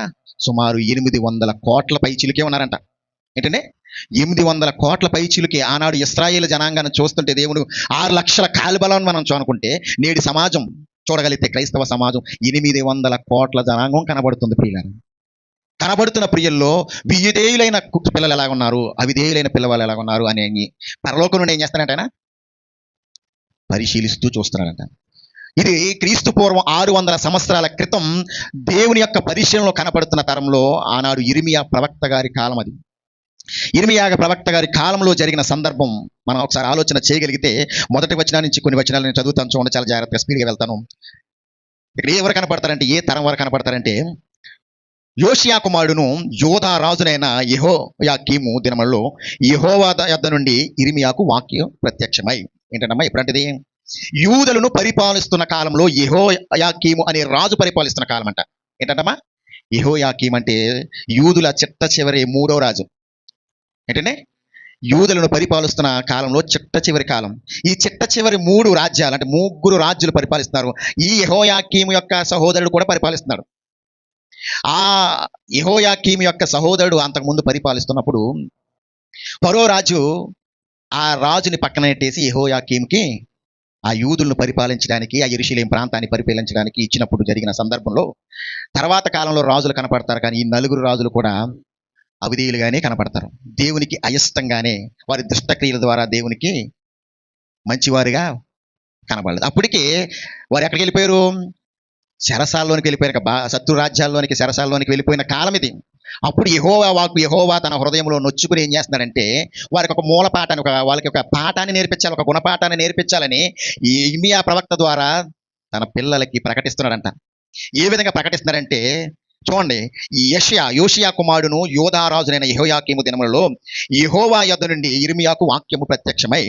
సుమారు 800 కోట్ల పైచిలుకే ఉన్నారంట. ఏంటంటే 800 కోట్ల పైచిలుకి ఆనాడు ఇశ్రాయేలు జనాంగాన్ని చూస్తుంటే దేవుడు 6 లక్షల కాలిబలాన్ని మనం అనుకుంటే నేటి సమాజం చూడగలిగితే క్రైస్తవ సమాజం 800 కోట్ల జనాంగం కనబడుతుంది ప్రియులారా. కనబడుతున్న ప్రియుల్లో విధేయులైన పిల్లలు ఎలాగ ఉన్నారు, అవిధేయులైన పిల్లవాళ్ళు ఎలాగ ఉన్నారు అని పరలోకం నుండి ఏం చేస్తారంట ఆయన పరిశీలిస్తూ చూస్తున్నాడంట. ఇది క్రీస్తు పూర్వం 600 సంవత్సరాల క్రితం దేవుని యొక్క పరిశీలనలో కనపడుతున్న తరంలో ఆనాడు ఇర్మియా ప్రవక్త గారి కాలం అది. ఇర్మియా ప్రవక్త గారి కాలంలో జరిగిన సందర్భం మనం ఒకసారి ఆలోచన చేయగలిగితే మొదటి వచనం నుంచి కొన్ని వచనాలు నేను చదువుతాను, చూడండి, చాలా జాగ్రత్తగా స్పీడ్గా వెళ్తాను. ఇక్కడ ఎవరు కనపడతారంటే, ఏ తరం వారు కనపడతారంటే, యోషియా కుమారుడును యోధా రాజునైన యెహోయాకీము దినములలో యెహోవా యొద్ద నుండి ఇర్మియాకు వాక్యం ప్రత్యక్షమై. ఏంటంటమ్మా ఇప్పుడంటది? యూదులను పరిపాలిస్తున్న కాలంలో యెహోయాకీము అనే రాజు పరిపాలిస్తున్న కాలం అంట. ఏంటంటమ్మా యెహోయాకీం అంటే యూదుల చిట్ట చివరి 3వ రాజు. ఏంటంటే యూదులను పరిపాలిస్తున్న కాలంలో చిట్ట చివరి కాలం. ఈ చిట్ట చివరి 3 రాజ్యాలు అంటే 3 రాజ్యాలు పరిపాలిస్తున్నారు. ఈ యెహోయాకీము యొక్క సహోదరుడు కూడా పరిపాలిస్తున్నాడు. ఆ యెహోయాకీము యొక్క సహోదరుడు అంతకుముందు పరిపాలిస్తున్నప్పుడు ఫరో రాజు ఆ రాజుని పక్కన పెట్టేసి యెహోయాకీంకి ఆ యూదులను పరిపాలించడానికి, ఆ యెరూషలేం ప్రాంతాన్ని పరిపాలించడానికి ఇచ్చినప్పుడు జరిగిన సందర్భంలో తర్వాత కాలంలో రాజులు కనపడతారు, కానీ ఈ 4 రాజులు కూడా అవిధేయులుగానే కనపడతారు. దేవునికి అయిష్టంగానే వారి దుష్టక్రియల ద్వారా దేవునికి మంచివారిగా కనబడలేదు. అప్పటికే వారు ఎక్కడికి వెళ్ళిపోయారు? చెరసాల్లోనికి వెళ్ళిపోయారు. శత్రు రాజ్యాల్లోనికి, చెరసాల్లోనికి వెళ్ళిపోయిన కాలం ఇది. అప్పుడు యెహోవా తన హృదయంలో నొచ్చుకుని ఏం చేస్తున్నాడంటే వారికి ఒక మూల పాఠాన్ని, వాళ్ళకి ఒక పాఠాన్ని నేర్పించాలి, ఒక గుణపాఠాన్ని నేర్పించాలని ఈ ఇర్మియా ప్రవక్త ద్వారా తన పిల్లలకి ప్రకటిస్తున్నాడంట. ఏ విధంగా ప్రకటిస్తున్నారంటే చూడండి, ఈ యోషియా కుమారుడును యోధారాజునైన యెహోయాకీము దినములలో యెహోవా యొద్ద నుండి ఇర్మియాకు వాక్యము ప్రత్యక్షమై.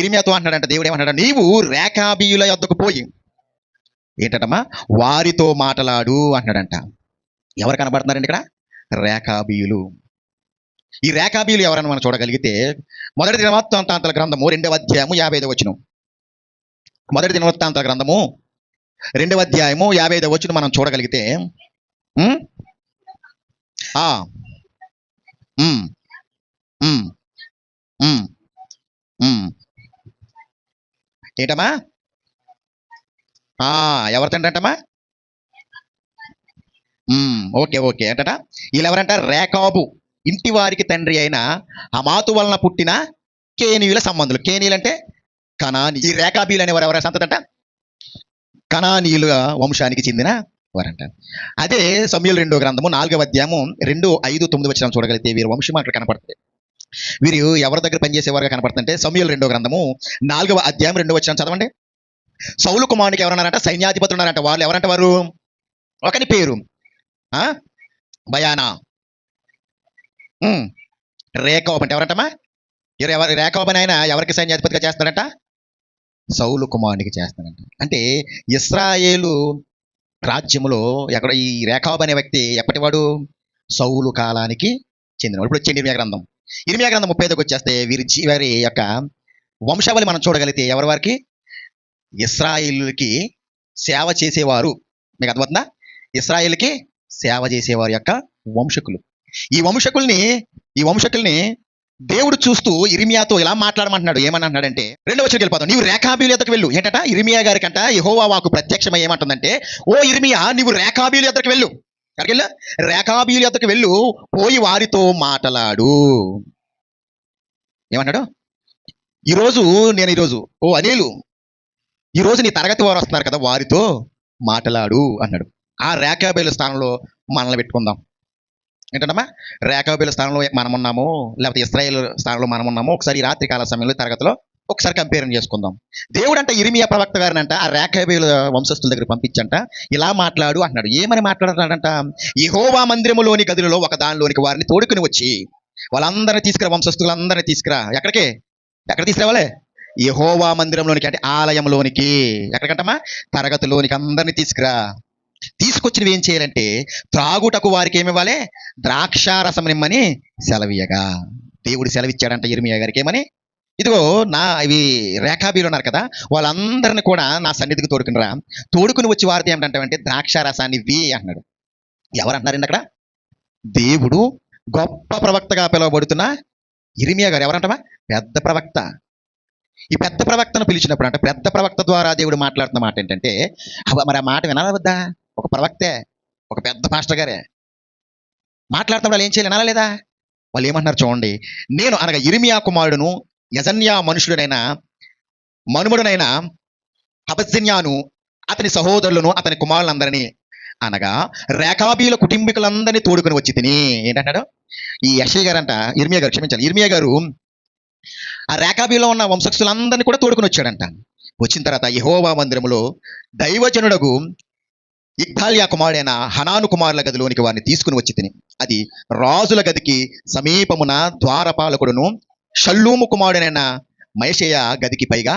ఇర్మియాతో అంటున్నాడంట దేవుడు, ఏమంటాడు? నీవు రేకాబీయుల యొద్దకు పోయి ఏంటంటమ్మా వారితో మాట్లాడు అంటున్నాడంట. ఎవరు కనబడుతున్నారండి ఇక్కడ? రేకాబీయులు. ఈ రేకాబీయులు ఎవరని మనం చూడగలిగితే మొదటి దినవృత్తాంతాల గ్రంథము 2వ అధ్యాయము 55వ వచనం. మొదటి దినవృత్తాంతాల గ్రంథము 2వ అధ్యాయము 55వ వచనం మనం చూడగలిగితే ఏంటమ్మా ఎవరితంటమ్మా? ఓకే అంటట. వీళ్ళు ఎవరంట? రేకాబు ఇంటి వారికి తండ్రి అయిన హమాతు వలన పుట్టిన కేనీయుల సంబంధులు. కేనీయులు అంటే కనానీ. ఈ రేకాబీలు అనేవారు ఎవరి సంతతంట? కనానీయుల వంశానికి చెందిన వారంట. అదే సమూయేలు 2వ గ్రంథము 4వ అధ్యాయము 2, 5, 9 వచనం చూడగలిగితే వీరి వంశం అక్కడ కనపడుతుంది. వీరు ఎవరి దగ్గర పనిచేసేవారుగా కనపడుతుంటే సమూయేలు 2వ గ్రంథము 4వ అధ్యాయం 2వ వచనం చదవండి. సౌలు కుమారునికి ఎవరన్నారంట? సైన్యాధిపతులు ఉన్నారంట. వాళ్ళు ఎవరంట? వారు ఒకని పేరు బయానా. రేకాబు అంటే ఎవరంటమ్మా? రేకాబు అని ఆయన ఎవరికి సైన్యాధిపతిగా చేస్తాడంట? సౌలు కుమారునికి చేస్తాడంట. అంటే ఇశ్రాయేలు రాజ్యములో ఎక్కడ ఈ రేకాబు అనే వ్యక్తి ఎప్పటివాడు? సౌలు కాలానికి చెందినవాడు. ఇప్పుడు వచ్చే ఇర్మియా గ్రంథం 35కి వచ్చేస్తే వారి యొక్క వంశావళి మనం చూడగలిగితే ఎవరి వారికి? ఇశ్రాయేలుకి సేవ చేసేవారు. మీకు అర్థమవుతుందా? ఇశ్రాయేలుకి సేవ చేసేవారి యొక్క వంశకులు. ఈ వంశకుల్ని దేవుడు చూస్తూ ఇర్మియాతో ఇలా మాట్లాడమంటున్నాడు. ఏమని అంటున్నాడంటే 2వ వచనంకి వెళ్ళిపోతాం. నీవు రేకాబీయుల యొద్దకు వెళ్ళు. ఏంటంట? ఇర్మియా గారికి అంట యెహోవా వాక్కు ప్రత్యక్షమై ఏమంటుందంటే, ఓ ఇర్మియా, నీవు రేకాబీయుల యొద్దకు వెళ్ళు. ఎక్కడికి వెళ్ళు? రేకాబీయుల యొద్దకు వెళ్ళు, పోయి వారితో మాట్లాడు. ఏమన్నాడు? ఈరోజు ఓ అనిలు, ఈరోజు నీ తరగతి వారు వస్తున్నారు కదా, వారితో మాట్లాడు అన్నాడు. ఆ రేకాబీయుల స్థానంలో మనల్ని పెట్టుకుందాం. ఏంటమ్మా? రేకాబీయుల స్థానంలో మనం ఉన్నాము, లేకపోతే ఇశ్రాయేలు స్థానంలో మనం ఉన్నాము. ఒకసారి ఈ రాత్రి కాల సమయంలో తరగతిలో ఒకసారి కంపేర్ చేసుకుందాం. దేవుడు అంట ఇర్మియా ప్రవక్త గారిని అంట ఆ రేకాబీయుల వంశస్థుల దగ్గర పంపించంట, ఇలా మాట్లాడు అంటున్నాడు. ఏమని మాట్లాడుతున్నాడంట? యెహోవా మందిరములోని గదులలో ఒక దానిలోనికి వారిని తోడుకుని వచ్చి వాళ్ళందరినీ తీసుకురా, వంశస్థులందరినీ తీసుకురా. ఎక్కడ తీసుకురావాలి? యెహోవా మందిరంలోనికి, అంటే ఆలయంలోనికి. ఎక్కడికంటమ్మా? తరగతిలోనికి అందరినీ తీసుకురా. తీసుకొచ్చినవి ఏం చేయాలంటే త్రాగుటకు వారికి ఏమి ఇవ్వాలి? ద్రాక్షారసం నిమ్మని సెలవీయగా. దేవుడు సెలవిచ్చాడంట ఇర్మియా గారికి ఏమని? ఇదిగో ఇవి రేఖాబీలు ఉన్నారు కదా, వాళ్ళందరిని కూడా నా సన్నిధికి తోడుకునిరా. తోడుకుని వచ్చి వారితో ఏమిటంటే ద్రాక్షారసాన్ని ఇవ్వి అన్నాడు. ఎవరు అంటున్నారండి అక్కడ? దేవుడు గొప్ప ప్రవక్తగా పిలువబడుతున్న ఇర్మియా గారు. ఎవరంటమా? పెద్ద ప్రవక్త. ఈ పెద్ద ప్రవక్తను పిలిచినప్పుడు అంటే పెద్ద ప్రవక్త ద్వారా దేవుడు మాట్లాడుతున్న మాట ఏంటంటే, మరి ఆ మాట వినాలా వద్దా? ఒక ప్రవక్తే, ఒక పెద్ద పాస్టర్ గారే మాట్లాడుతున్నప్పుడు వాళ్ళు ఏం చేయాలి? వినాలా లేదా? వాళ్ళు ఏమంటున్నారు చూడండి. నేను అనగా ఇర్మియా కుమారుడును యజన్యా మనుమడునైన హబజ్జిన్యాను అతని సహోదరులను అతని కుమారులందరినీ అనగా రేఖాబీల కుటుంబీకులందరినీ తోడుకుని వచ్చి తిని. ఏంటంటాడు ఈ యెషయా గారు అంట, ఇర్మియా గారు, క్షమించాలి, ఇర్మియా గారు ఆ రేఖాబీలో ఉన్న వంశస్థులందరినీ కూడా తోడుకుని వచ్చాడంట. వచ్చిన తర్వాత యెహోవా మందిరములో దైవజనుడకు ఇగ్దాల్యా కుమారుడైన హనాను కుమారుల గదిలోనికి వారిని తీసుకుని వచ్చి తిని. అది రాజుల గదికి సమీపమున ద్వారపాలకుడును షల్లూము కుమారుడైన మయషేయ గదికి పైగా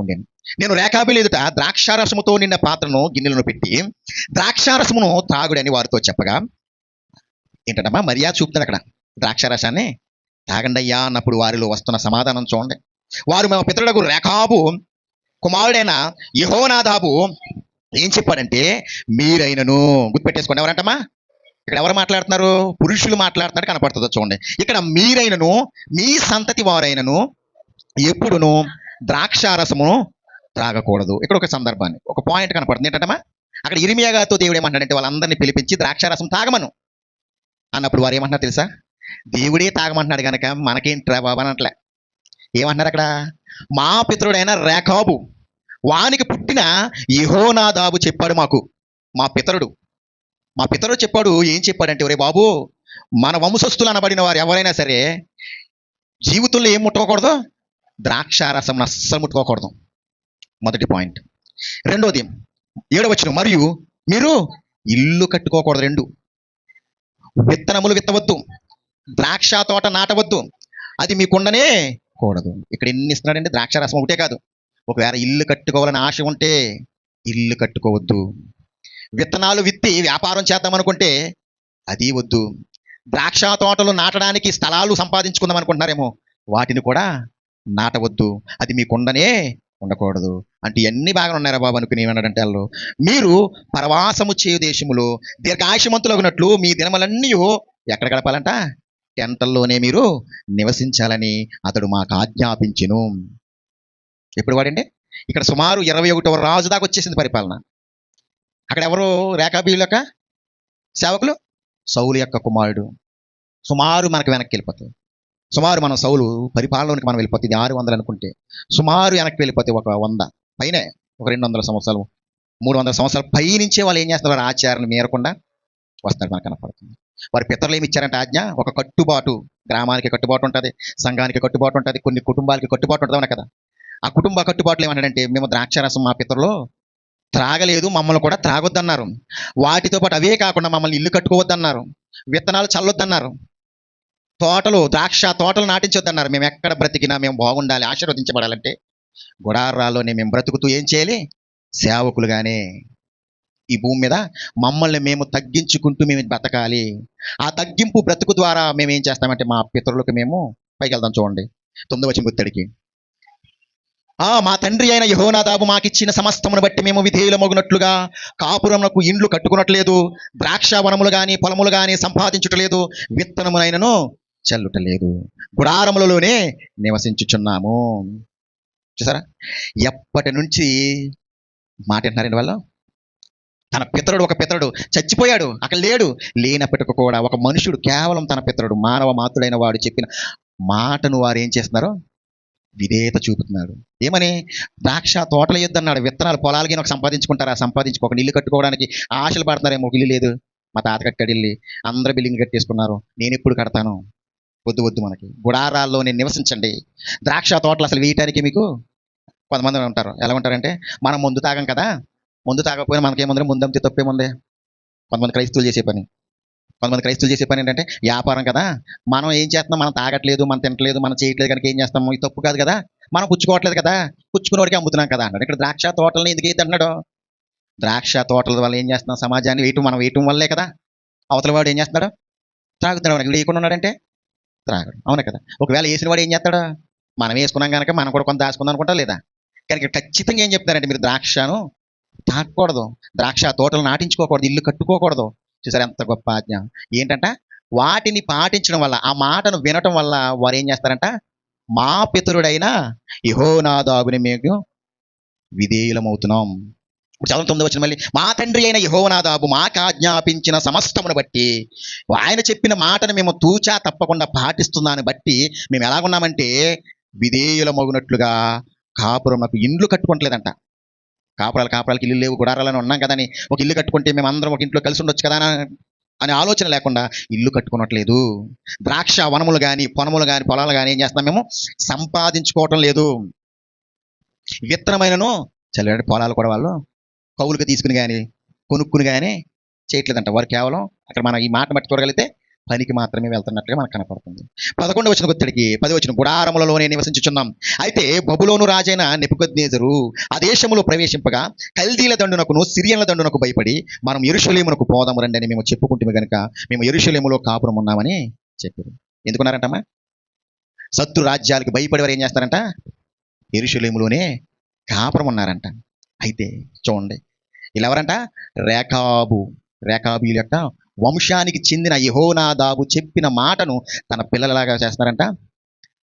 ఉండేను. నేను రేఖాబీలు ఎదుట ద్రాక్షారసముతో నిన్న పాత్రను గిన్నెలను పెట్టి ద్రాక్షారసమును త్రాగుడని వారితో చెప్పగా, ఏంటంటమ్మా మర్యాద చూపుతాడు అక్కడ. ద్రాక్షారసాన్ని తాగండి అయ్యా అన్నప్పుడు వారిలో వస్తున్న సమాధానం చూడండి. వారు మా పితరులకు రేఖాబు కుమారుడైన యెహోనాదాబు ఏం చెప్పాడంటే, మీరైనను, గుర్తుపెట్టేసుకోండి ఎవరంటమ్మా, ఇక్కడ ఎవరు మాట్లాడుతున్నారు? పురుషులు మాట్లాడుతున్నారు కనపడుతుందో చూడండి. ఇక్కడ మీరైనను మీ సంతతి వారైనను ఎప్పుడును ద్రాక్షారసమును త్రాగకూడదు. ఇక్కడ ఒక సందర్భాన్ని, ఒక పాయింట్ కనపడుతుంది. ఏంటంటమ్మా, అక్కడ ఇర్మియా గారితో దేవుడు ఏమంటాడంటే వాళ్ళందరినీ పిలిపించి ద్రాక్షారసం తాగమను అన్నప్పుడు వారు ఏమంటున్నారు తెలుసా? దేవుడే తాగమంటున్నాడు కనుక మనకేంట్రా బాబా అనట్లే. ఏమంటున్నారు అక్కడ? మా పితరుడైన రేఖాబు వానికి పుట్టిన యెహోనాదాబు చెప్పాడు మాకు. మా పితరుడు చెప్పాడు. ఏం చెప్పాడంటే, ఒరే బాబు, మన వంశస్థులు అనబడిన వారు ఎవరైనా సరే జీవితంలో ఏం ముట్టుకోకూడదు? ద్రాక్షారసం అస్సలు ముట్టుకోకూడదు. మొదటి పాయింట్. రెండోది 7వ వచనం, మరియు మీరు ఇల్లు కట్టుకోకూడదు. 2, విత్తనములు విత్తవద్దు, ద్రాక్ష తోట నాటవద్దు, అది మీకుండనే కూడదు. ఇక్కడ ఎన్ని ఇస్తున్నాడండి? ద్రాక్షారసం ఒకటే కాదు. ఒకవేళ ఇల్లు కట్టుకోవాలని ఆశ ఉంటే ఇల్లు కట్టుకోవద్దు. విత్తనాలు విత్తి వ్యాపారం చేద్దాం అనుకుంటే అది వద్దు. ద్రాక్ష తోటలు నాటడానికి స్థలాలు సంపాదించుకుందాం అనుకుంటున్నారేమో, వాటిని కూడా నాటవద్దు, అది మీకుండనే ఉండకూడదు. అంటే ఇవన్నీ బాగా ఉన్నారా బాబు అనుకుని ఏమన్నాడంటే వాళ్ళు, మీరు పరవాసము చేయు దేశములో దీర్ఘాయుషమంతులగునట్లు మీ దినములన్నీ ఎక్కడ గడపాలంట? టెంటల్లోనే మీరు నివసించాలని అతడు మాకు ఆజ్ఞాపించెను. ఎప్పుడు వాడండి? ఇక్కడ సుమారు 21వ రాజు దాకా వచ్చేసింది పరిపాలన. అక్కడ ఎవరు? రేఖాబీయుల యొక్క సేవకులు, సౌలు యొక్క కుమారుడు. సుమారు మనకు వెనక్కి వెళ్ళిపోతాయి. సుమారు మనం సౌలు పరిపాలనలోనికి మనం వెళ్ళిపోతే, ఇది 600 అనుకుంటే సుమారు వెనక్కి వెళ్ళిపోతే ఒక 100 పైనే, ఒక 200 సంవత్సరాలు 300 సంవత్సరాల పై నుంచే వాళ్ళు ఏం చేస్తున్నారు? ఆచారాన్ని మీరకుండా వస్తున్నారు. మనకు కనపడుతుంది. వారి పితరులు ఏమి ఇచ్చారంటే ఆజ్ఞ, ఒక కట్టుబాటు, గ్రామానికి కట్టుబాటు ఉంటుంది, సంఘానికి కట్టుబాటు ఉంటుంది, కొన్ని కుటుంబాలకి కట్టుబాటు ఉంటుంది కదా. ఆ కుటుంబ కట్టుబాట్లు ఏమన్నాడంటే, మేము ద్రాక్షారసం మా పితరులు త్రాగలేదు, మమ్మల్ని కూడా త్రాగొద్దన్నారు. వాటితో పాటు అవే కాకుండా మమ్మల్ని ఇల్లు కట్టుకోవద్దన్నారు, విత్తనాలు చల్లొద్దన్నారు, ద్రాక్ష తోటలు నాటించొద్దన్నారు. మేము ఎక్కడ బ్రతికినా మేము బాగుండాలి, ఆశీర్వదించబడాలంటే గుడారాల్లోనే మేము బ్రతుకుతూ ఏం చేయాలి? సేవకులుగానే ఈ భూమి మీద మమ్మల్ని మేము తగ్గించుకుంటూ మేము బ్రతకాలి. ఆ తగ్గింపు బ్రతుకు ద్వారా మేము ఏం చేస్తామంటే మా పితరులకు మేము పైకి వెళ్దాం. చూడండి 9వ వచనం గుర్తడికి, మా తండ్రి అయిన యెహోనాదాబు మాకిచ్చిన సమస్తమును బట్టి మేము విధేయులమగునట్లుగా కాపురమునకు ఇండ్లు కట్టుకునట్లేదు, ద్రాక్ష వనములు గాని పొలములు గాని సంపాదించుటలేదు, విత్తనమునైనను చల్లుటలేదు, గుడారములలోనే నివసించుచున్నాము. చూసారా ఎప్పటి నుంచి మాట అంటున్నారండి వాళ్ళు? తన పితరుడు, ఒక పితరుడు చచ్చిపోయాడు, అక్కడ లేడు, లేనప్పటికీ కూడా ఒక మనుషుడు, కేవలం తన పితరుడు మానవ మాతృడైన వాడు చెప్పిన మాటను వారు ఏం చేస్తున్నారు? విధేయత చూపుతున్నాడు. ఏమని? ద్రాక్ష తోటలు యొద్దన్నాడు, విత్తనాలు పొలాలకి ఒక సంపాదించుకుంటారా? సంపాదించుకోక ఇల్లు కట్టుకోవడానికి ఆశలు పడుతున్నారేమో. ఒక ఇల్లు లేదు, మా తాత కట్టాడు ఇల్లు, అందరూ బిల్డింగ్ కట్టేసుకున్నారు, నేను ఎప్పుడు కడతాను? వద్దు వద్దు, మనకి గుడారాల్లో నేను నివసించండి. ద్రాక్ష తోటలు అసలు వేయటానికి మీకు కొంతమంది ఉంటారు. ఎలా ఉంటారంటే, మనం ముందు తాగం కదా, ముందు తాగకపోయినా మనకేముంది, ముందంతే తప్పేముంది. కొంతమంది క్రైస్తవులు చేసే పని ఏంటంటే, వ్యాపారం కదా, మనం ఏం చేస్తున్నాం, మనం తాగట్లేదు, మనం తినట్లేదు, మనం చేయట్లేదు కనుక ఏం చేస్తాము, ఇది తప్పు కాదు కదా, మనం పుచ్చుకోవట్లేదు కదా, పుచ్చుకునేవాడికి అమ్ముతున్నాం కదా అన్నాడు. ఇక్కడ ద్రాక్ష తోటలను ఎందుకు అయితే అన్నాడు? ద్రాక్ష తోటల వల్ల ఏం చేస్తున్నాం? సమాజాన్ని మనం వేయటం వల్లే కదా. అవతల వాడు ఏం చేస్తున్నాడు? త్రాగుతున్నాడు. వాడు వేయకుండా ఉన్నాడంటే త్రాగడు, అవునా కదా. ఒకవేళ వేసిన వాడు ఏం చేస్తాడు? మనం వేసుకున్నాం కనుక మనం కూడా కొంత దాచుకుందాం అనుకుంటా లేదా? కానీ ఇక్కడ ఖచ్చితంగా ఏం చెప్తారంటే మీరు ద్రాక్షను తాకూడదు, ద్రాక్ష తోటలు నాటించుకోకూడదు, ఇల్లు కట్టుకోకూడదు. చూసారు ఎంత గొప్ప ఆజ్ఞ. ఏంటంట? వాటిని పాటించడం వల్ల, ఆ మాటను వినటం వల్ల వారు ఏం చేస్తారంట? మా పితరుడైన యెహోనాదాబుని మేము విధేయులమవుతున్నాం. ఇప్పుడు చదవం 9వ వచనం మళ్ళీ, మా తండ్రి అయిన యెహోనాదాబు మాకు ఆజ్ఞాపించిన సమస్తమును బట్టి, ఆయన చెప్పిన మాటను మేము తూచా తప్పకుండా పాటిస్తున్నాను బట్టి మేము ఎలాగున్నామంటే విధేయులమగునట్లుగా కాపురమునకు ఇండ్లు కట్టుకోవట్లేదంట. కాపురాలకి ఇల్లు లేవు, గుడారాలని ఉన్నాం కదా అని ఒక ఇల్లు కట్టుకుంటే మేము అందరం ఒక ఇంట్లో కలిసి ఉండొచ్చు కదా అనే ఆలోచన లేకుండా ఇల్లు కట్టుకోవట్లేదు. ద్రాక్ష వనములు కానీ పొనములు కానీ పొలాలు కానీ ఏం చేస్తున్నాం? మేము సంపాదించుకోవటం లేదు. విత్తనమైనను చల్లటి పొలాలు కూడా వాళ్ళు కౌలుగా తీసుకుని కానీ కొనుక్కుని కానీ చేయట్లేదంట. వారు కేవలం అక్కడ మనం ఈ మాట బట్టి చూడగలిగితే పనికి మాత్రమే వెళ్తున్నట్లుగా మనకు కనపడుతుంది. 11వ వచనం వచ్చేటికి 10వ వచనం, గుడారములలోనే నివసించుచున్నాం. అయితే బబులోను రాజైన నెబుకద్నెజరు ఆ దేశములో ప్రవేశింపగా కల్దీల దండునకును సిరియన్ల దండునకు భయపడి మనం యెరూషలేమునకు పోదాము రండి అని మేము చెప్పుకుంటే కనుక మేము యెరూషలేములో కాపురం ఉన్నామని చెప్పారు. ఎందుకున్నారంటమ్మా? శత్రు రాజ్యాలకు భయపడి వారు ఏం చేస్తారంట? యెరూషలేములోనే కాపురం ఉన్నారంట. అయితే చూడండి, ఇలా ఎవరంట? రేకాబీల యొక్క వంశానికి చెందిన యెహోనాదాబు చెప్పిన మాటను తన పిల్లలలాగా చేస్తున్నారంట.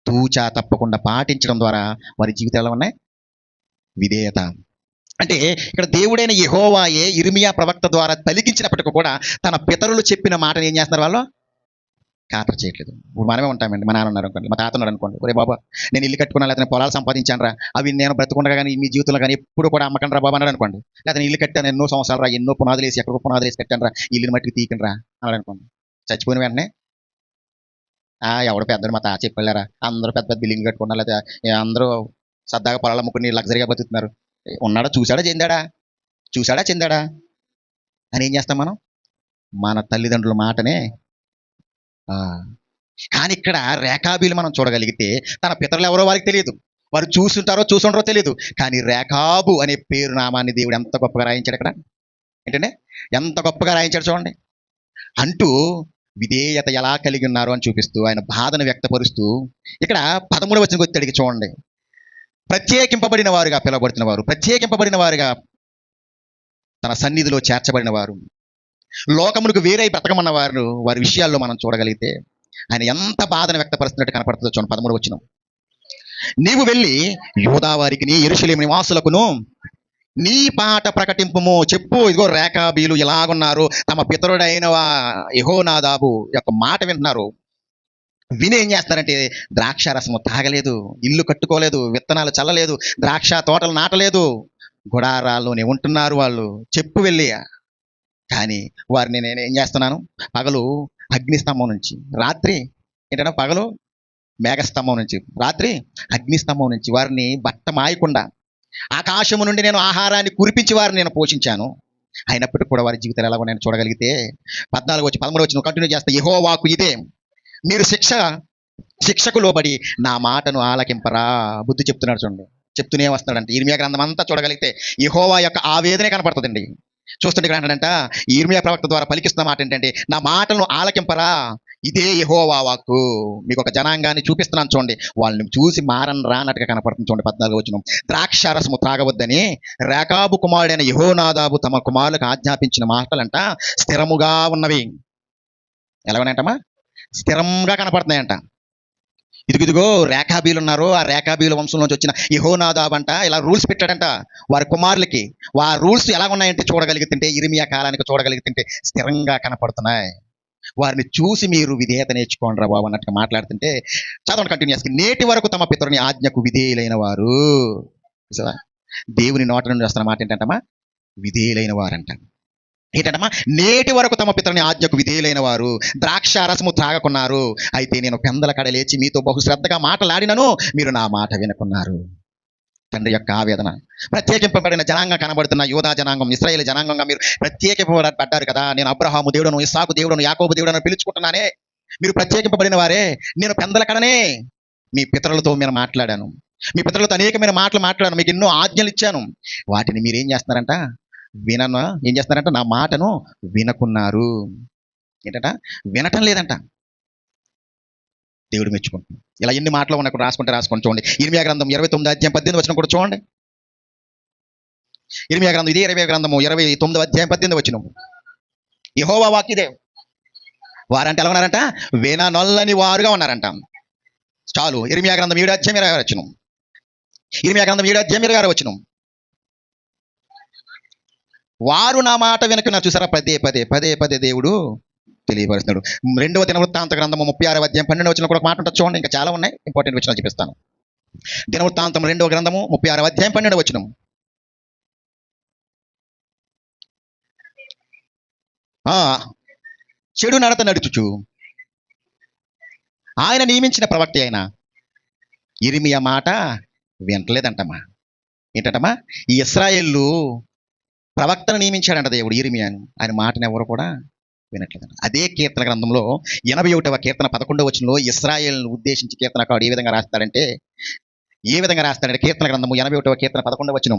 తూచా తప్పకుండా పాటించడం ద్వారా వారి జీవితాలు ఉన్నాయి విధేయత. అంటే ఇక్కడ దేవుడైన యెహోవాయే ఇర్మియా ప్రవక్త ద్వారా పలికించినప్పటికీ కూడా తన పితరులు చెప్పిన మాటను ఏం చేస్తున్నారు? వాళ్ళు ఖాతరు చేయట్లేదు. ఇప్పుడు మనమే ఉంటామండి, మా నాన్న ఉన్నారు అనుకోండి, మా తాత ఉన్నాడు అనుకోండి, ఒరే బాబా నేను ఇల్లు కట్టుకున్నా, లేకపోతే పొలాలు సంపాదించాను రా, అవి నేను బ్రతుకుండగా కానీ మీ జీవితంలో కానీ ఎప్పుడు కూడా అమ్మకండి రా బాబా అన్నాడు అనుకోండి. లేకపోతే నేను ఇల్లు కట్టాను ఎన్నో సంవత్సరాలు రా, ఎన్నో పునాదులు వేసి ఎక్కడికో పునాదులు వేసి కట్టాను రా, ఇల్లుని మట్టికి తీయకండి రా అన్నాడు అనుకోండి. చచ్చిపోయిన వెంటనే ఎవడు పెద్దడు మా తాత చెప్పారా, అందరూ పెద్ద పెద్ద బిల్డింగ్ కట్టుకున్నారు, లేకపోతే అందరూ సరదాగా పొలాలు అమ్ముకుని లగ్జరీగా బతుకుతున్నారు. ఉన్నాడా? చూసాడా చెందాడా అని ఏం చేస్తాం మనం? మన తల్లిదండ్రుల మాటనే. కానీ ఇక్కడ రేకాబీలు మనం చూడగలిగితే తన పితరులు ఎవరో వారికి తెలియదు, వారు చూసుంటారో తెలియదు. కానీ రేకాబు అనే పేరు నామాన్ని దేవుడు ఎంత గొప్పగా రాయించాడు ఇక్కడ. ఏంటంటే ఎంత గొప్పగా రాయించాడు చూడండి. అంటూ విధేయత ఎలా కలిగి ఉన్నారు అని చూపిస్తూ ఆయన బాధను వ్యక్తపరుస్తూ ఇక్కడ 13వ వచనం వచ్చేటికి చూడండి, ప్రత్యేకింపబడిన వారుగా పిలువబడుతున్న వారు, ప్రత్యేకింపబడిన వారుగా తన సన్నిధిలో చేర్చబడిన వారు, లోకములకు వేరై బ్రతకమన్న వారు, వారి విషయాల్లో మనం చూడగలిగితే ఆయన ఎంత బాధను వ్యక్తపరుస్తున్నట్టు కనపడుతుందో చూడండి. 13వ వచనం, నీవు వెళ్ళి యూదా వారికి నీ యెరూషలేము నివాసులకును నీ పాట ప్రకటింపుము, చెప్పు, ఇదిగో రేకాబీలు ఎలాగున్నారు, తమ పితరుడైన యెహోనాదాబు యొక్క మాట వింటున్నారు. విని ఏం చేస్తారంటే ద్రాక్ష రసము తాగలేదు, ఇల్లు కట్టుకోలేదు, విత్తనాలు చల్లలేదు, ద్రాక్ష తోటలు నాటలేదు, గుడారాల్లోనే ఉంటున్నారు వాళ్ళు. చెప్పు వెళ్ళి. కానీ వారిని నేను ఏం చేస్తున్నాను? పగలు అగ్నిస్తంభం నుంచి, రాత్రి ఏంటంటే పగలు మేఘస్తంభం నుంచి, రాత్రి అగ్నిస్తంభం నుంచి వారిని బట్ట మాయకుండా ఆకాశము నుండి నేను ఆహారాన్ని కురిపించి వారిని నేను పోషించాను. అయినప్పటికీ కూడా వారి జీవితాలు ఎలా నేను చూడగలిగితే 13వ వచనం కంటిన్యూ చేస్తే, యెహోవాకు ఇదే మీరు శిక్షకు లోబడి నా మాటను ఆలకింపరా. బుద్ధి చెప్తున్నాడు చూడండి, చెప్తూనే వస్తున్నాడంటే. ఇర్మియా గ్రంథం అంతా చూడగలిగితే యెహోవా యొక్క ఆవేదనే కనపడుతుందండి. చూస్తుంటే ఇక్కడ అంటాడంట, ఇర్మియా ప్రవక్త ద్వారా పలికిస్తున్న మాట ఏంటంటే నా మాటలను ఆలకింపరా, ఇదే యెహోవా వాక్కు. మీకు ఒక జనాంగాన్ని చూపిస్తున్నాను చూడండి, వాళ్ళని చూసి మారని రానట్టుగా కనపడుతుంది చూడండి. 14వ వచనం, ద్రాక్షారసము త్రాగవద్దని రేకాబు కుమారుడైన యెహోనాదాబు తమ కుమారులకు ఆజ్ఞాపించిన మాటలంట స్థిరముగా ఉన్నవి. ఎలాగనంటమ్మా? స్థిరంగా కనపడుతున్నాయంట. ఇదిగో రేకాబీలు ఉన్నారు, ఆ రేకాబీల వంశం నుంచి వచ్చిన యెహోనాదాబు అంట ఇలా రూల్స్ పెట్టాడంట వారి కుమారులకి. ఆ రూల్స్ ఎలా ఉన్నాయంటే చూడగలిగితే ఇర్మియా కాలానికి చూడగలిగితే స్థిరంగా కనపడుతున్నాయి. వారిని చూసి మీరు విధేయత నేర్చుకోండి రా బాబు అన్నట్టుగా మాట్లాడుతుంటే చదవండి కంటిన్యూస్గా, నేటి వరకు తమ పితరుని ఆజ్ఞకు విధేయులైన వారు. దేవుని నోట నుండి వస్తున్న మాట ఏంటంటమ్మా? విధేయులైన వారంట. ఏంటంటమ్మా? నేటి వరకు తమ పితరుని ఆజ్ఞకు విధేయులైన వారు, ద్రాక్ష రసము త్రాగకున్నారు. అయితే నేను పెందల కడ లేచి మీతో బహుశ్రద్ధగా మాటలాడినను మీరు నా మాట వినుకున్నారు. తండ్రి యొక్క ఆవేదన. ప్రత్యేకింపబడిన జనాంగం కనబడుతున్న యూదా జనాంగం, ఇశ్రాయేలు జనాంగంగా మీరు ప్రత్యేకింపబడ్డారు కదా. నేను అబ్రహాము దేవుడను, ఇస్సాకు దేవుడను, యాకోబు దేవుడను పిలుచుకుంటున్నానే. మీరు ప్రత్యేకింపబడిన వారే. నేను పెందల కడనే మీ పితరులతో నేను మాట్లాడాను. మీ పితరులతో అనేకమైన మాటలు మాట్లాడాను, మీకు ఎన్నో ఆజ్ఞలు ఇచ్చాను, వాటిని మీరు ఏం చేస్తున్నారంట? ఏం చేస్తున్నారంట? నా మాటను వినకున్నారు. ఏంటంట? వినటం లేదంట. దేవుడు మెచ్చుకుంటున్నాడు. ఇలా ఎన్ని మాటలు ఉన్నాయి, రాసుకుంటే చూడండి. ఇర్మియా గ్రంథం 29:18 కూడా చూడండి. ఇర్మియా గ్రంథం, ఇదే ఇర్మియా గ్రంథము 29:18 యెహోవా వాక్యదే. వారంటే ఎలా ఉన్నారంట? విననొల్లని వారుగా ఉన్నారంట. చాలు. ఇర్మియా గ్రంథం 7:26. ఇర్మియా గ్రంథం 7:26. వారు నా మాట వినకున్నారు. చూసారా? పదే దేవుడు తెలియపరుస్తున్నాడు. 2వ దినవృత్తాంత గ్రంథము 36:12 కూడా ఒక మాట ఉంటుంది చూడండి. ఇంకా చాలా ఉన్నాయి, ఇంపార్టెంట్ విషయాలు చూపిస్తాను. దినవృత్తాంతం 2వ గ్రంథము 36:12. చెడు నడత నడుచుచు ఆయన నియమించిన ప్రవక్త అయిన ఇర్మియా మాట వింటలేదంటమ్మా. ఏంటంటమ్మా? ఈ ఇశ్రాయేలు ప్రవక్తను నియమించాడంట దేవుడు ఇర్మియాను. ఆయన మాటను ఎవరు కూడా వినట్లేదంట. అదే కీర్తన గ్రంథంలో 81వ కీర్తన 11వ ఇశ్రాయేలును ఉద్దేశించి కీర్తనకారుడు ఏ విధంగా రాస్తాడంటే కీర్తన గ్రంథము 81వ కీర్తన 11వ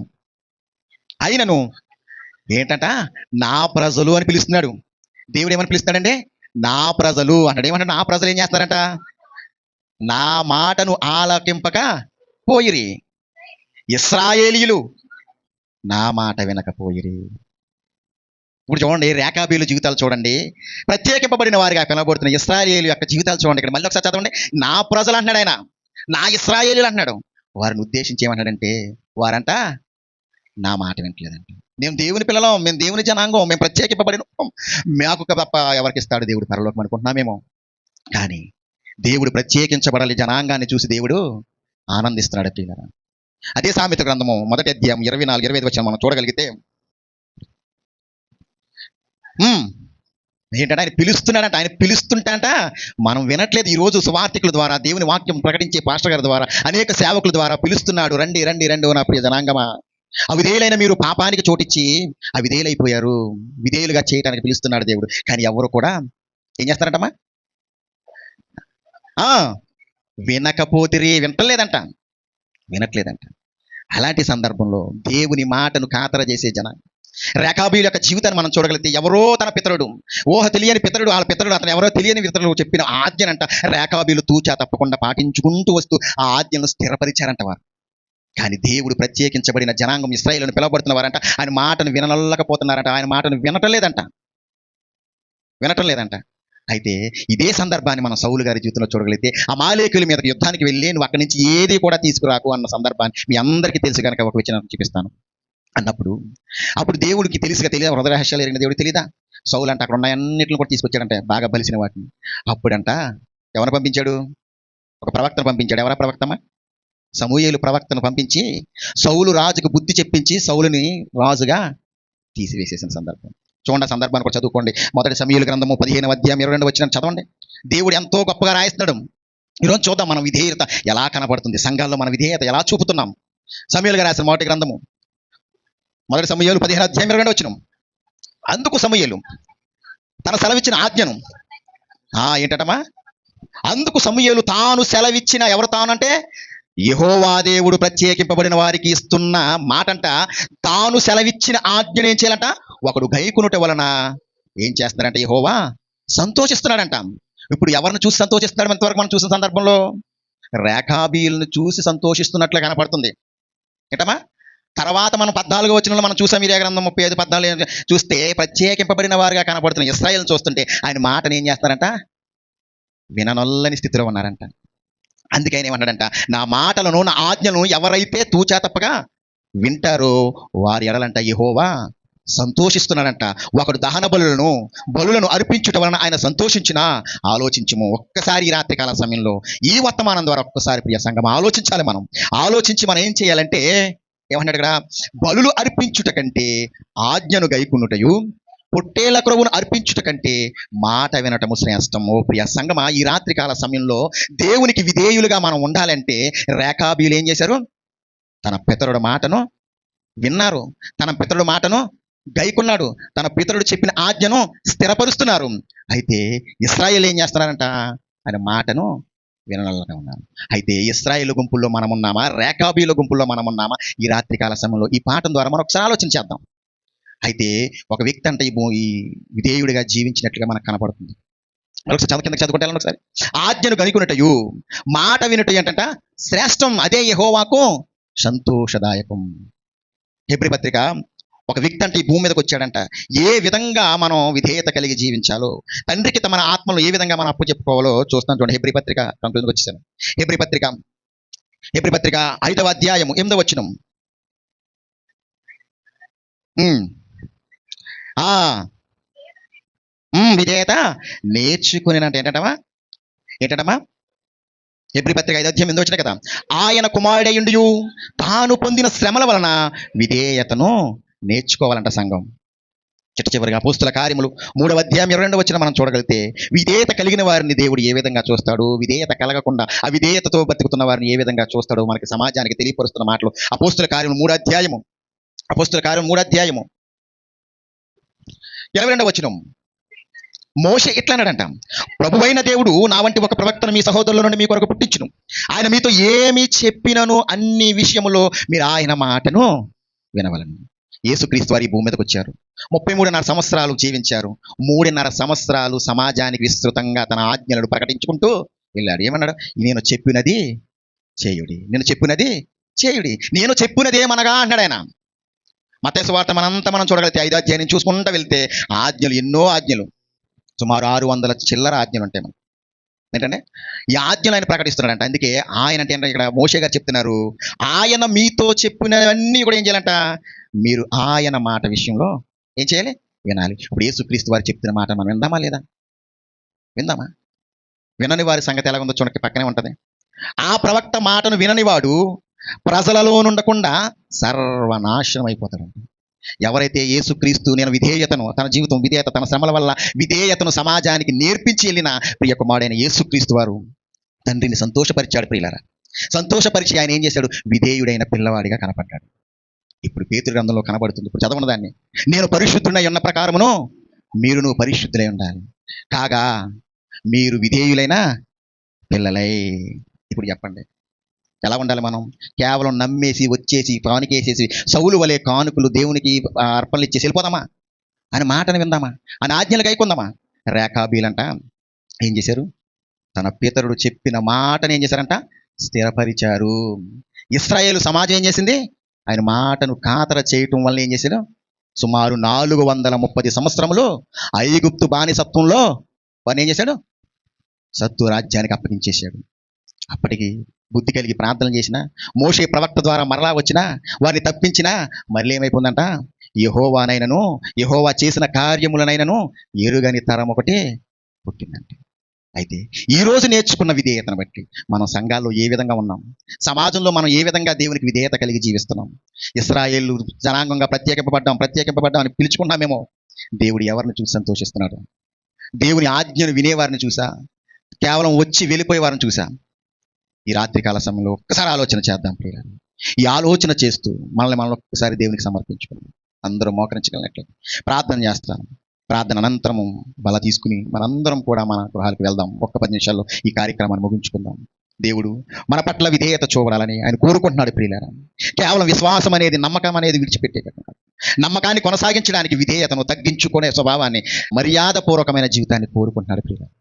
అయినను ఏంటంట? నా ప్రజలు అని పిలుస్తున్నాడు. దేవుడు ఏమని పిలుస్తాడంటే? నా ప్రజలు అన్నాడు. ఏమంటే నా ప్రజలు ఏం చేస్తారంట? నా మాటను ఆలకింపక పోయిరి. ఇశ్రాయేలీయులు నా మాట వినకపోయిరి. ఇప్పుడు చూడండి, రేకాబీలు జీవితాలు చూడండి. ప్రత్యేకింపబడిన వారిగా పిలవబడుతున్న ఇశ్రాయేలు యొక్క జీవితాలు చూడండి. ఇక్కడ మళ్ళీ ఒకసారి చదవండి. నా ప్రజలు అంటున్నాడు ఆయన, నా ఇశ్రాయేలీలు అంటున్నాడు. వారిని ఉద్దేశించి ఏమంటాడంటే, వారంట నా మాట వినట్లేదంట. మేము దేవుని పిల్లలం, మేము దేవుని జనాంగం, మేము ప్రత్యేకింపబడిన, మాకు తప్ప ఎవరికి ఇస్తాడు దేవుడు పరలోకం అనుకుంటున్నామేమో. కానీ దేవుడు ప్రత్యేకించబడాలి జనాంగాన్ని చూసి దేవుడు ఆనందిస్తున్నాడు. పిల్లరా, అదే సామెత గ్రంథము 1వ అధ్యాయం 24-25 మనం చూడగలిగితే ఏంటంటే ఆయన పిలుస్తున్నాడంట. ఆయన పిలుస్తుంటంట మనం వినట్లేదు. ఈరోజు సువార్థికుల ద్వారా, దేవుని వాక్యం ప్రకటించే పాస్టర్ గారి ద్వారా, అనేక సేవకుల ద్వారా పిలుస్తున్నాడు. రండి రండి రండి నా ప్రియ జనాంగమా. అవిధేయులైన మీరు పాపానికి చోటిచ్చి అవిధేయులైపోయారు. విధేయులుగా చేయడానికి పిలుస్తున్నాడు దేవుడు. కానీ ఎవరు కూడా ఏం చేస్తారంటమ్మా? వినకపోతిరి. వినట్లేదంట. అలాంటి సందర్భంలో దేవుని మాటను ఖాతర చేసే జనాంగం రేకాబీల యొక్క జీవితాన్ని మనం చూడగలిగితే, ఎవరో తన పితరుడు, తెలియని పితరుడు, వాళ్ళ పితరుడు అతను ఎవరో తెలియని పితరుడు చెప్పిన ఆజ్ఞనంట రేకాబీలు తూచా తప్పకుండా పాటించుకుంటూ వస్తూ ఆ ఆజ్ఞను స్థిరపరిచారంట వారు. కానీ దేవుడు ప్రత్యేకించబడిన జనాంగం ఇశ్రాయేలును పిలవబడుతున్న వారంట ఆయన మాటను వినలేకపోతున్నారంట. ఆయన మాటను వినటం లేదంట. అయితే ఇదే సందర్భాన్ని మనం సౌలు గారి జీవితంలో చూడగలిగితే, అమాలేకుల మీద యుద్ధానికి వెళ్ళి నువ్వు అక్కడి నుంచి ఏది కూడా తీసుకురాకు అన్న సందర్భాన్ని మీ అందరికీ తెలుసు కనుక ఒక విషయం చూపిస్తాను అన్నప్పుడు, అప్పుడు దేవుడికి తెలియదు, హృదయ రహస్యాలు ఎరిగిన దేవుడికి తెలీదా? సౌలు అంటే అక్కడ ఉన్న అన్నింటిని కూడా తీసుకొచ్చాడంటే, బాగా బలిసిన వాటిని. అప్పుడంట ఎవరిని పంపించాడు? ఒక ప్రవక్తను పంపించాడు. ఎవరా ప్రవక్తమా? సమూయేలు ప్రవక్తను పంపించి సౌలు రాజుకు బుద్ధి చెప్పించి సౌలుని రాజుగా తీసివేసేసిన సందర్భం చూడండి. ఆ సందర్భాన్ని కూడా చదువుకోండి. 1 సమూయేలు గ్రంథము 15:22 చదవండి. దేవుడు ఎంతో గొప్పగా రాయిస్తాడు. ఈరోజు చూద్దాం మనం విధేయత ఎలా కనబడుతుంది, సంఘాల్లో మన విధేయత ఎలా చూపుతున్నాం. సమూయేలుగా రాసిన 1 గ్రంథము 1 సమూయేలు 15:22 అందుకు సమూయేలు తన సెలవిచ్చిన ఆజ్ఞను ఏంటటమా? అందుకు సమూయేలు తాను సెలవిచ్చిన, ఎవరు తానంటే యెహోవా దేవుడు ప్రత్యేకింపబడిన వారికి ఇస్తున్న మాటంట, తాను సెలవిచ్చిన ఆజ్ఞను ఏం చేయాలంట? ఒకడు గైకొనుట వలన ఏం చేస్తున్నాడంటే యెహోవా సంతోషిస్తున్నాడంట. ఇప్పుడు ఎవరిని చూసి సంతోషిస్తున్నాడు? ఎంతవరకు మనం చూసిన సందర్భంలో రేకాబీలను చూసి సంతోషిస్తున్నట్లు కనపడుతుంది. ఏంటమ్మా? తర్వాత మనం 14వ వచనంలో మనం చూసాం. ఇర్మియా గ్రంథం 35:14 చూస్తే ప్రత్యేకింపబడిన వారుగా కనపడుతున్న ఇశ్రాయేలును చూస్తుంటే ఆయన మాటను ఏం చేస్తారంట? విననొల్లని స్థితిలో ఉన్నారంట. అందుకే ఆయన ఏమన్నాడంట? నా మాటలను, నా ఆజ్ఞలను ఎవరైతే తూచా తప్పగా వింటారో వారి ఎడలంట యెహోవా సంతోషిస్తున్నాడంట. ఒకడు దహన బలులను అర్పించుట వలన ఆయన సంతోషించిన ఆలోచించము. ఒక్కసారి ఈ రాత్రికాల సమయంలో ఈ వర్తమానం ద్వారా ఒక్కసారి ప్రియ సంఘం ఆలోచించాలి. ఆలోచించి మనం ఏం చేయాలంటే, ఏమన్నాడు ఇక్కడ? బలులు అర్పించుట కంటే ఆజ్ఞను గైకొనుటయు, పొట్టేళ్ల క్రొవ్వును అర్పించుట కంటే మాట వినటము శ్రేష్టము. ప్రియ సంగమా, ఈ రాత్రికాల సమయంలో దేవునికి విధేయులుగా మనం ఉండాలంటే రేకాబీలు ఏం చేశారు? తన పితరుడు మాటను విన్నారు, తన పితరుడు మాటను గైకొన్నాడు, తన పితరుడు చెప్పిన ఆజ్ఞను స్థిరపరుస్తున్నారు. అయితే ఇశ్రాయేలు ఏం చేస్తున్నారంట? ఆయన మాటను విననల్లగా ఉన్నారు. అయితే ఇశ్రాయేలు గుంపుల్లో మనం ఉన్నామా, రేకాబీల గుంపుల్లో మనం ఉన్నామా? ఈ రాత్రికాల సమయంలో ఈ పాఠం ద్వారా మనం ఒకసారి ఆలోచన చేద్దాం. అయితే ఒక వ్యక్తి అంటే ఈ విధేయుడిగా జీవించినట్లుగా మనకు కనపడుతుంది. ఒకసారి కిందకి చదువుకుంటే ఒకసారి. ఆజ్ఞను గనుకొనుటయు మాట వినుటయు ఏంటంట శ్రేష్టం, అదే యెహోవాకు సంతోషదాయకం. హెబ్రీ పత్రిక ఒక వ్యక్తి అంటే ఈ భూమి మీదకి వచ్చాడంట. ఏ విధంగా మనం విధేయత కలిగి జీవించాలో, తండ్రికి తమ ఆత్మలో ఏ విధంగా మనం అప్పు చెప్పుకోవాలో చూస్తున్నాం. చూడండి, హెబ్రీ పత్రిక కంక్లూజన్కి వచ్చేసాను. హెబ్రీ పత్రిక 5వ అధ్యాయము 8వ వచనం. విధేయత నేర్చుకునేనంటే ఏంటంటమ్మా? హెబ్రీ పత్రిక 5వ అధ్యాయం 8వ వచనం కదా. ఆయన కుమారుడయుండియు తాను పొందిన శ్రమల వలన విధేయతను నేర్చుకోవాలంట సంఘం. చివరిగా అపోస్తుల కార్యములు 3వ అధ్యాయం 22వ వచనం మనం చూడగలిగితే, విధేయత కలిగిన వారిని దేవుడు ఏ విధంగా చూస్తాడు, విధేయత కలగకుండా అవిధేయతతో బతుకుతున్న వారిని ఏ విధంగా చూస్తాడో మనకి సమాజానికి తెలియపరుస్తున్న మాటలు. అపోస్తుల కార్యములు 3వ అధ్యాయము 22వ వచనం. మోషే ఇట్లా అన్నాడంట, ప్రభువైన దేవుడు నా వంటి ఒక ప్రవక్తను మీ సహోదరుల నుండి మీ కొరకు పుట్టించును. ఆయన మీతో ఏమి చెప్పినను అన్ని విషయములో మీరు ఆయన మాటను వినవలను. యేసుక్రీస్తు వారి భూమి మీదకి వచ్చారు. 33.5 సంవత్సరాలు జీవించారు. 3.5 సంవత్సరాలు సమాజానికి విస్తృతంగా తన ఆజ్ఞలను ప్రకటించుకుంటూ వెళ్ళాడు. ఏమన్నాడు? నేను చెప్పినది చేయుడి, నేను చెప్పినది ఏమనగా అన్నాడు ఆయన. మత్తయి సువార్త మనం చూడగలిగితే 5వ అధ్యాయం చూసుకుంటూ వెళ్తే ఆజ్ఞలు, ఎన్నో ఆజ్ఞలు, సుమారు 600 చిల్లర ఆజ్ఞలు ఉంటాయి మనకు. ఏంటంటే ఈ ఆజ్ఞలు ఆయన ప్రకటిస్తున్నాడంట. అందుకే ఆయన అంటే ఇక్కడ మోషే గారు చెప్తున్నారు, ఆయన మీతో చెప్పినవన్నీ కూడా ఏం చేయాలంట, మీరు ఆయన మాట విషయంలో ఏం చేయాలి? వినాలి. ఇప్పుడు యేసుక్రీస్తు వారు చెప్తున్న మాట మనం విందామా లేదా? విందామా? వినని వారి సంగతి ఎలా ఉందో చూడకి పక్కనే ఉంటుంది. ఆ ప్రవక్త మాటను విననివాడు ప్రజలలో నుండకుండా సర్వనాశనం అయిపోతాడు. ఎవరైతే యేసుక్రీస్తు నేను విధేయతను, తన జీవితం విధేయత, తన శ్రమల వల్ల విధేయతను సమాజానికి నేర్పించి వెళ్ళిన ప్రియ కుమారుడైన యేసుక్రీస్తు వారు తండ్రిని సంతోషపరిచాడు. ప్రియులారా, సంతోషపరిచి ఆయన ఏం చేశాడు? విధేయుడైన పిల్లవాడిగా కనపడ్డాడు. ఇప్పుడు పేతురు గ్రంథంలో కనబడుతుంది. ఇప్పుడు చదవను దాన్ని. నేను పరిశుద్ధుడై ఉన్న ప్రకారమును మీరును పరిశుద్ధులై ఉండాలి, కాగా మీరు విధేయులైన పిల్లలై. ఇప్పుడు చెప్పండి, ఎలా ఉండాలి మనం? కేవలం నమ్మేసి వచ్చేసి కానుకేసేసి సౌలు వలె కానుకలు దేవునికి అర్పణలు ఇచ్చేసి వెళ్ళిపోదామా? అని మాటను విందామా? అని ఆజ్ఞలు గైకొందామా? రేకాబీలంట ఏం చేశారు? తన పితరుడు చెప్పిన మాటను ఏం చేశారంట? స్థిరపరిచారు. ఇశ్రాయేలు సమాజం ఏం చేసింది? ఆయన మాటను ఖాతర చేయటం వల్ల ఏం చేశారు? సుమారు 430 సంవత్సరములు ఐగుప్తు బానిసత్వంలో వారిని ఏం చేశాడు? సత్తు రాజ్యానికి అప్పగించేశాడు. అప్పటికి బుద్ధి కలిగి ప్రార్థన చేసిన మోషే ప్రవక్త ద్వారా మరలా వచ్చినా వారిని తప్పించినా మరలి ఏమైపోయిందంట? యెహోవా చేసిన కార్యములనైనను ఎరుగని తరం ఒకటి పుట్టిందంటే. అయితే ఈరోజు నేర్చుకున్న విధేయతను బట్టి మనం సంఘాల్లో ఏ విధంగా ఉన్నాం, సమాజంలో మనం ఏ విధంగా దేవునికి విధేయత కలిగి జీవిస్తున్నాం. ఇశ్రాయేలు జనాంగంగా ప్రత్యేకింపబడ్డాం అని పిలుచుకున్నామేమో. దేవుడు ఎవరిని చూసి సంతోషిస్తున్నాడు? దేవుని ఆజ్ఞను వినేవారిని చూసా, కేవలం వచ్చి వెళ్ళిపోయే వారిని చూసా? ఈ రాత్రికాల సమయంలో ఒక్కసారి ఆలోచన చేద్దాం ప్రియులారా. ఈ ఆలోచన చేస్తూ మనల్ని ఒక్కసారి దేవునికి సమర్పించుకున్నాం. అందరూ మోకరించగలిగినట్లు ప్రార్థన చేస్తాను. ప్రార్థన అనంతరము బల తీసుకుని మనందరం కూడా మన గృహాలకు వెళ్దాం. 10 నిమిషాల్లో ఈ కార్యక్రమాన్ని ముగించుకుందాం. దేవుడు మన పట్ల విధేయత చూడాలని ఆయన కోరుకుంటున్నాడు ప్రియులారా. కేవలం విశ్వాసం అనేది, నమ్మకం అనేది విడిచిపెట్టేటప్పుడు, నమ్మకాన్ని కొనసాగించడానికి విధేయతను తగ్గించుకునే స్వభావాన్ని, మర్యాదపూర్వకమైన జీవితాన్ని కోరుకుంటున్నాడు ప్రియులారా.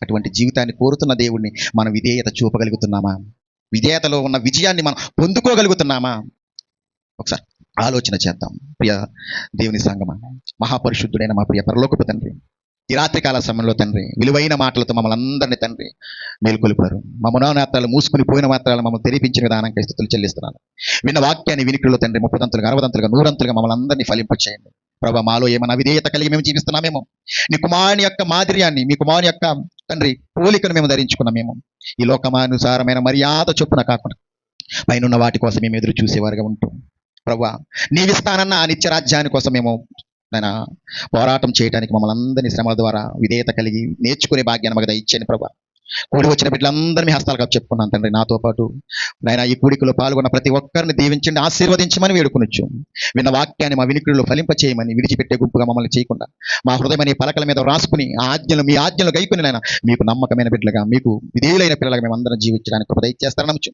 అటువంటి జీవితాన్ని కోరుతున్న దేవుడిని మనం విధేయత చూపగలుగుతున్నామా? విధేయతలో ఉన్న విజయాన్ని మనం పొందుకోగలుగుతున్నామా? ఒకసారి ఆలోచన చేద్దాం. ప్రియ దేవుని సంగమా, మహాపరిశుద్ధుడైన మా ప్రియ పరలోకపు తండ్రి, ఈ రాత్రికాల సమయంలో తండ్రి విలువైన మాటలతో మమ్మల్ని అందరినీ తండ్రి మేలుకొలిపారు. మా మనోనేత్రాలు మూసుకుని పోయిన మాత్రాలు మమ్మల్ని తెరిపించిన విధానంగా స్తుతులు చెల్లిస్తున్నాను. విన్న వాక్యాన్ని వినికిడిలో తండ్రి 30 60 100 మమ్మల్ని అందరినీ ఫలింపచేయండి. ప్రభా, మాలో ఏమైనా విధేయత కలిగి మేము జీవిస్తున్నామేమో, నీ కుమారుని యొక్క మాదిర్యాన్ని, మీ కుమారుని యొక్క తండ్రి పోలికను మేము ధరించుకున్నామేమో, ఈ లోకమానుసారమైన మర్యాద చొప్పున కాకుండా పైనున్న వాటి కోసం మేము ఎదురు చూసేవారుగా ఉంటాం. ప్రభా, నీవిస్తానన్న ఆ నిత్య రాజ్యాన్ని కోసం మేము ఆయన పోరాటం చేయడానికి మమ్మల్ని అందరినీ శ్రమల ద్వారా విధేయత కలిగి నేర్చుకునే భాగ్యాన్ని మాకు దయచేయండి ప్రభా. కూడి వచ్చిన బిడ్డలందరూ మీ హస్తాలు కప్పు చెప్పుకున్నాను తండ్రి. నాతో పాటు నాయన ఈ కూడికలో పాల్గొన్న ప్రతి ఒక్కరిని దీవించండి, ఆశీర్వదించమని వేడుకొనొచ్చు. విన్న వాక్యాన్ని మా వినికిడిలో ఫలింప చేయమని, విడిచిపెట్టే గుంపుగా మమ్మల్ని చేయకుండా మా హృదయమని పలకల మీద రాసుకుని ఆ ఆజ్ఞలు మీ ఆజ్ఞలు గైకుని నాయన మీకు నమ్మకమైన బిడ్డలుగా, మీకు విధేయులైన పిల్లలుగా మేము అందరం జీవించడానికి కృప దయచేస్తారని నమ్ముచు.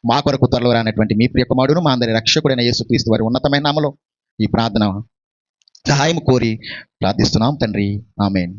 మా కొరకు త్వరలో రానటువంటి మీ ప్రియ కుమారుడును మా అందరి రక్షకుడైన యేసుక్రీస్తు వారి ఉన్నతమైన నామములో ఈ ప్రార్థన సహాయం కోరి ప్రార్థిస్తున్నాం తండ్రి. ఆమేన్.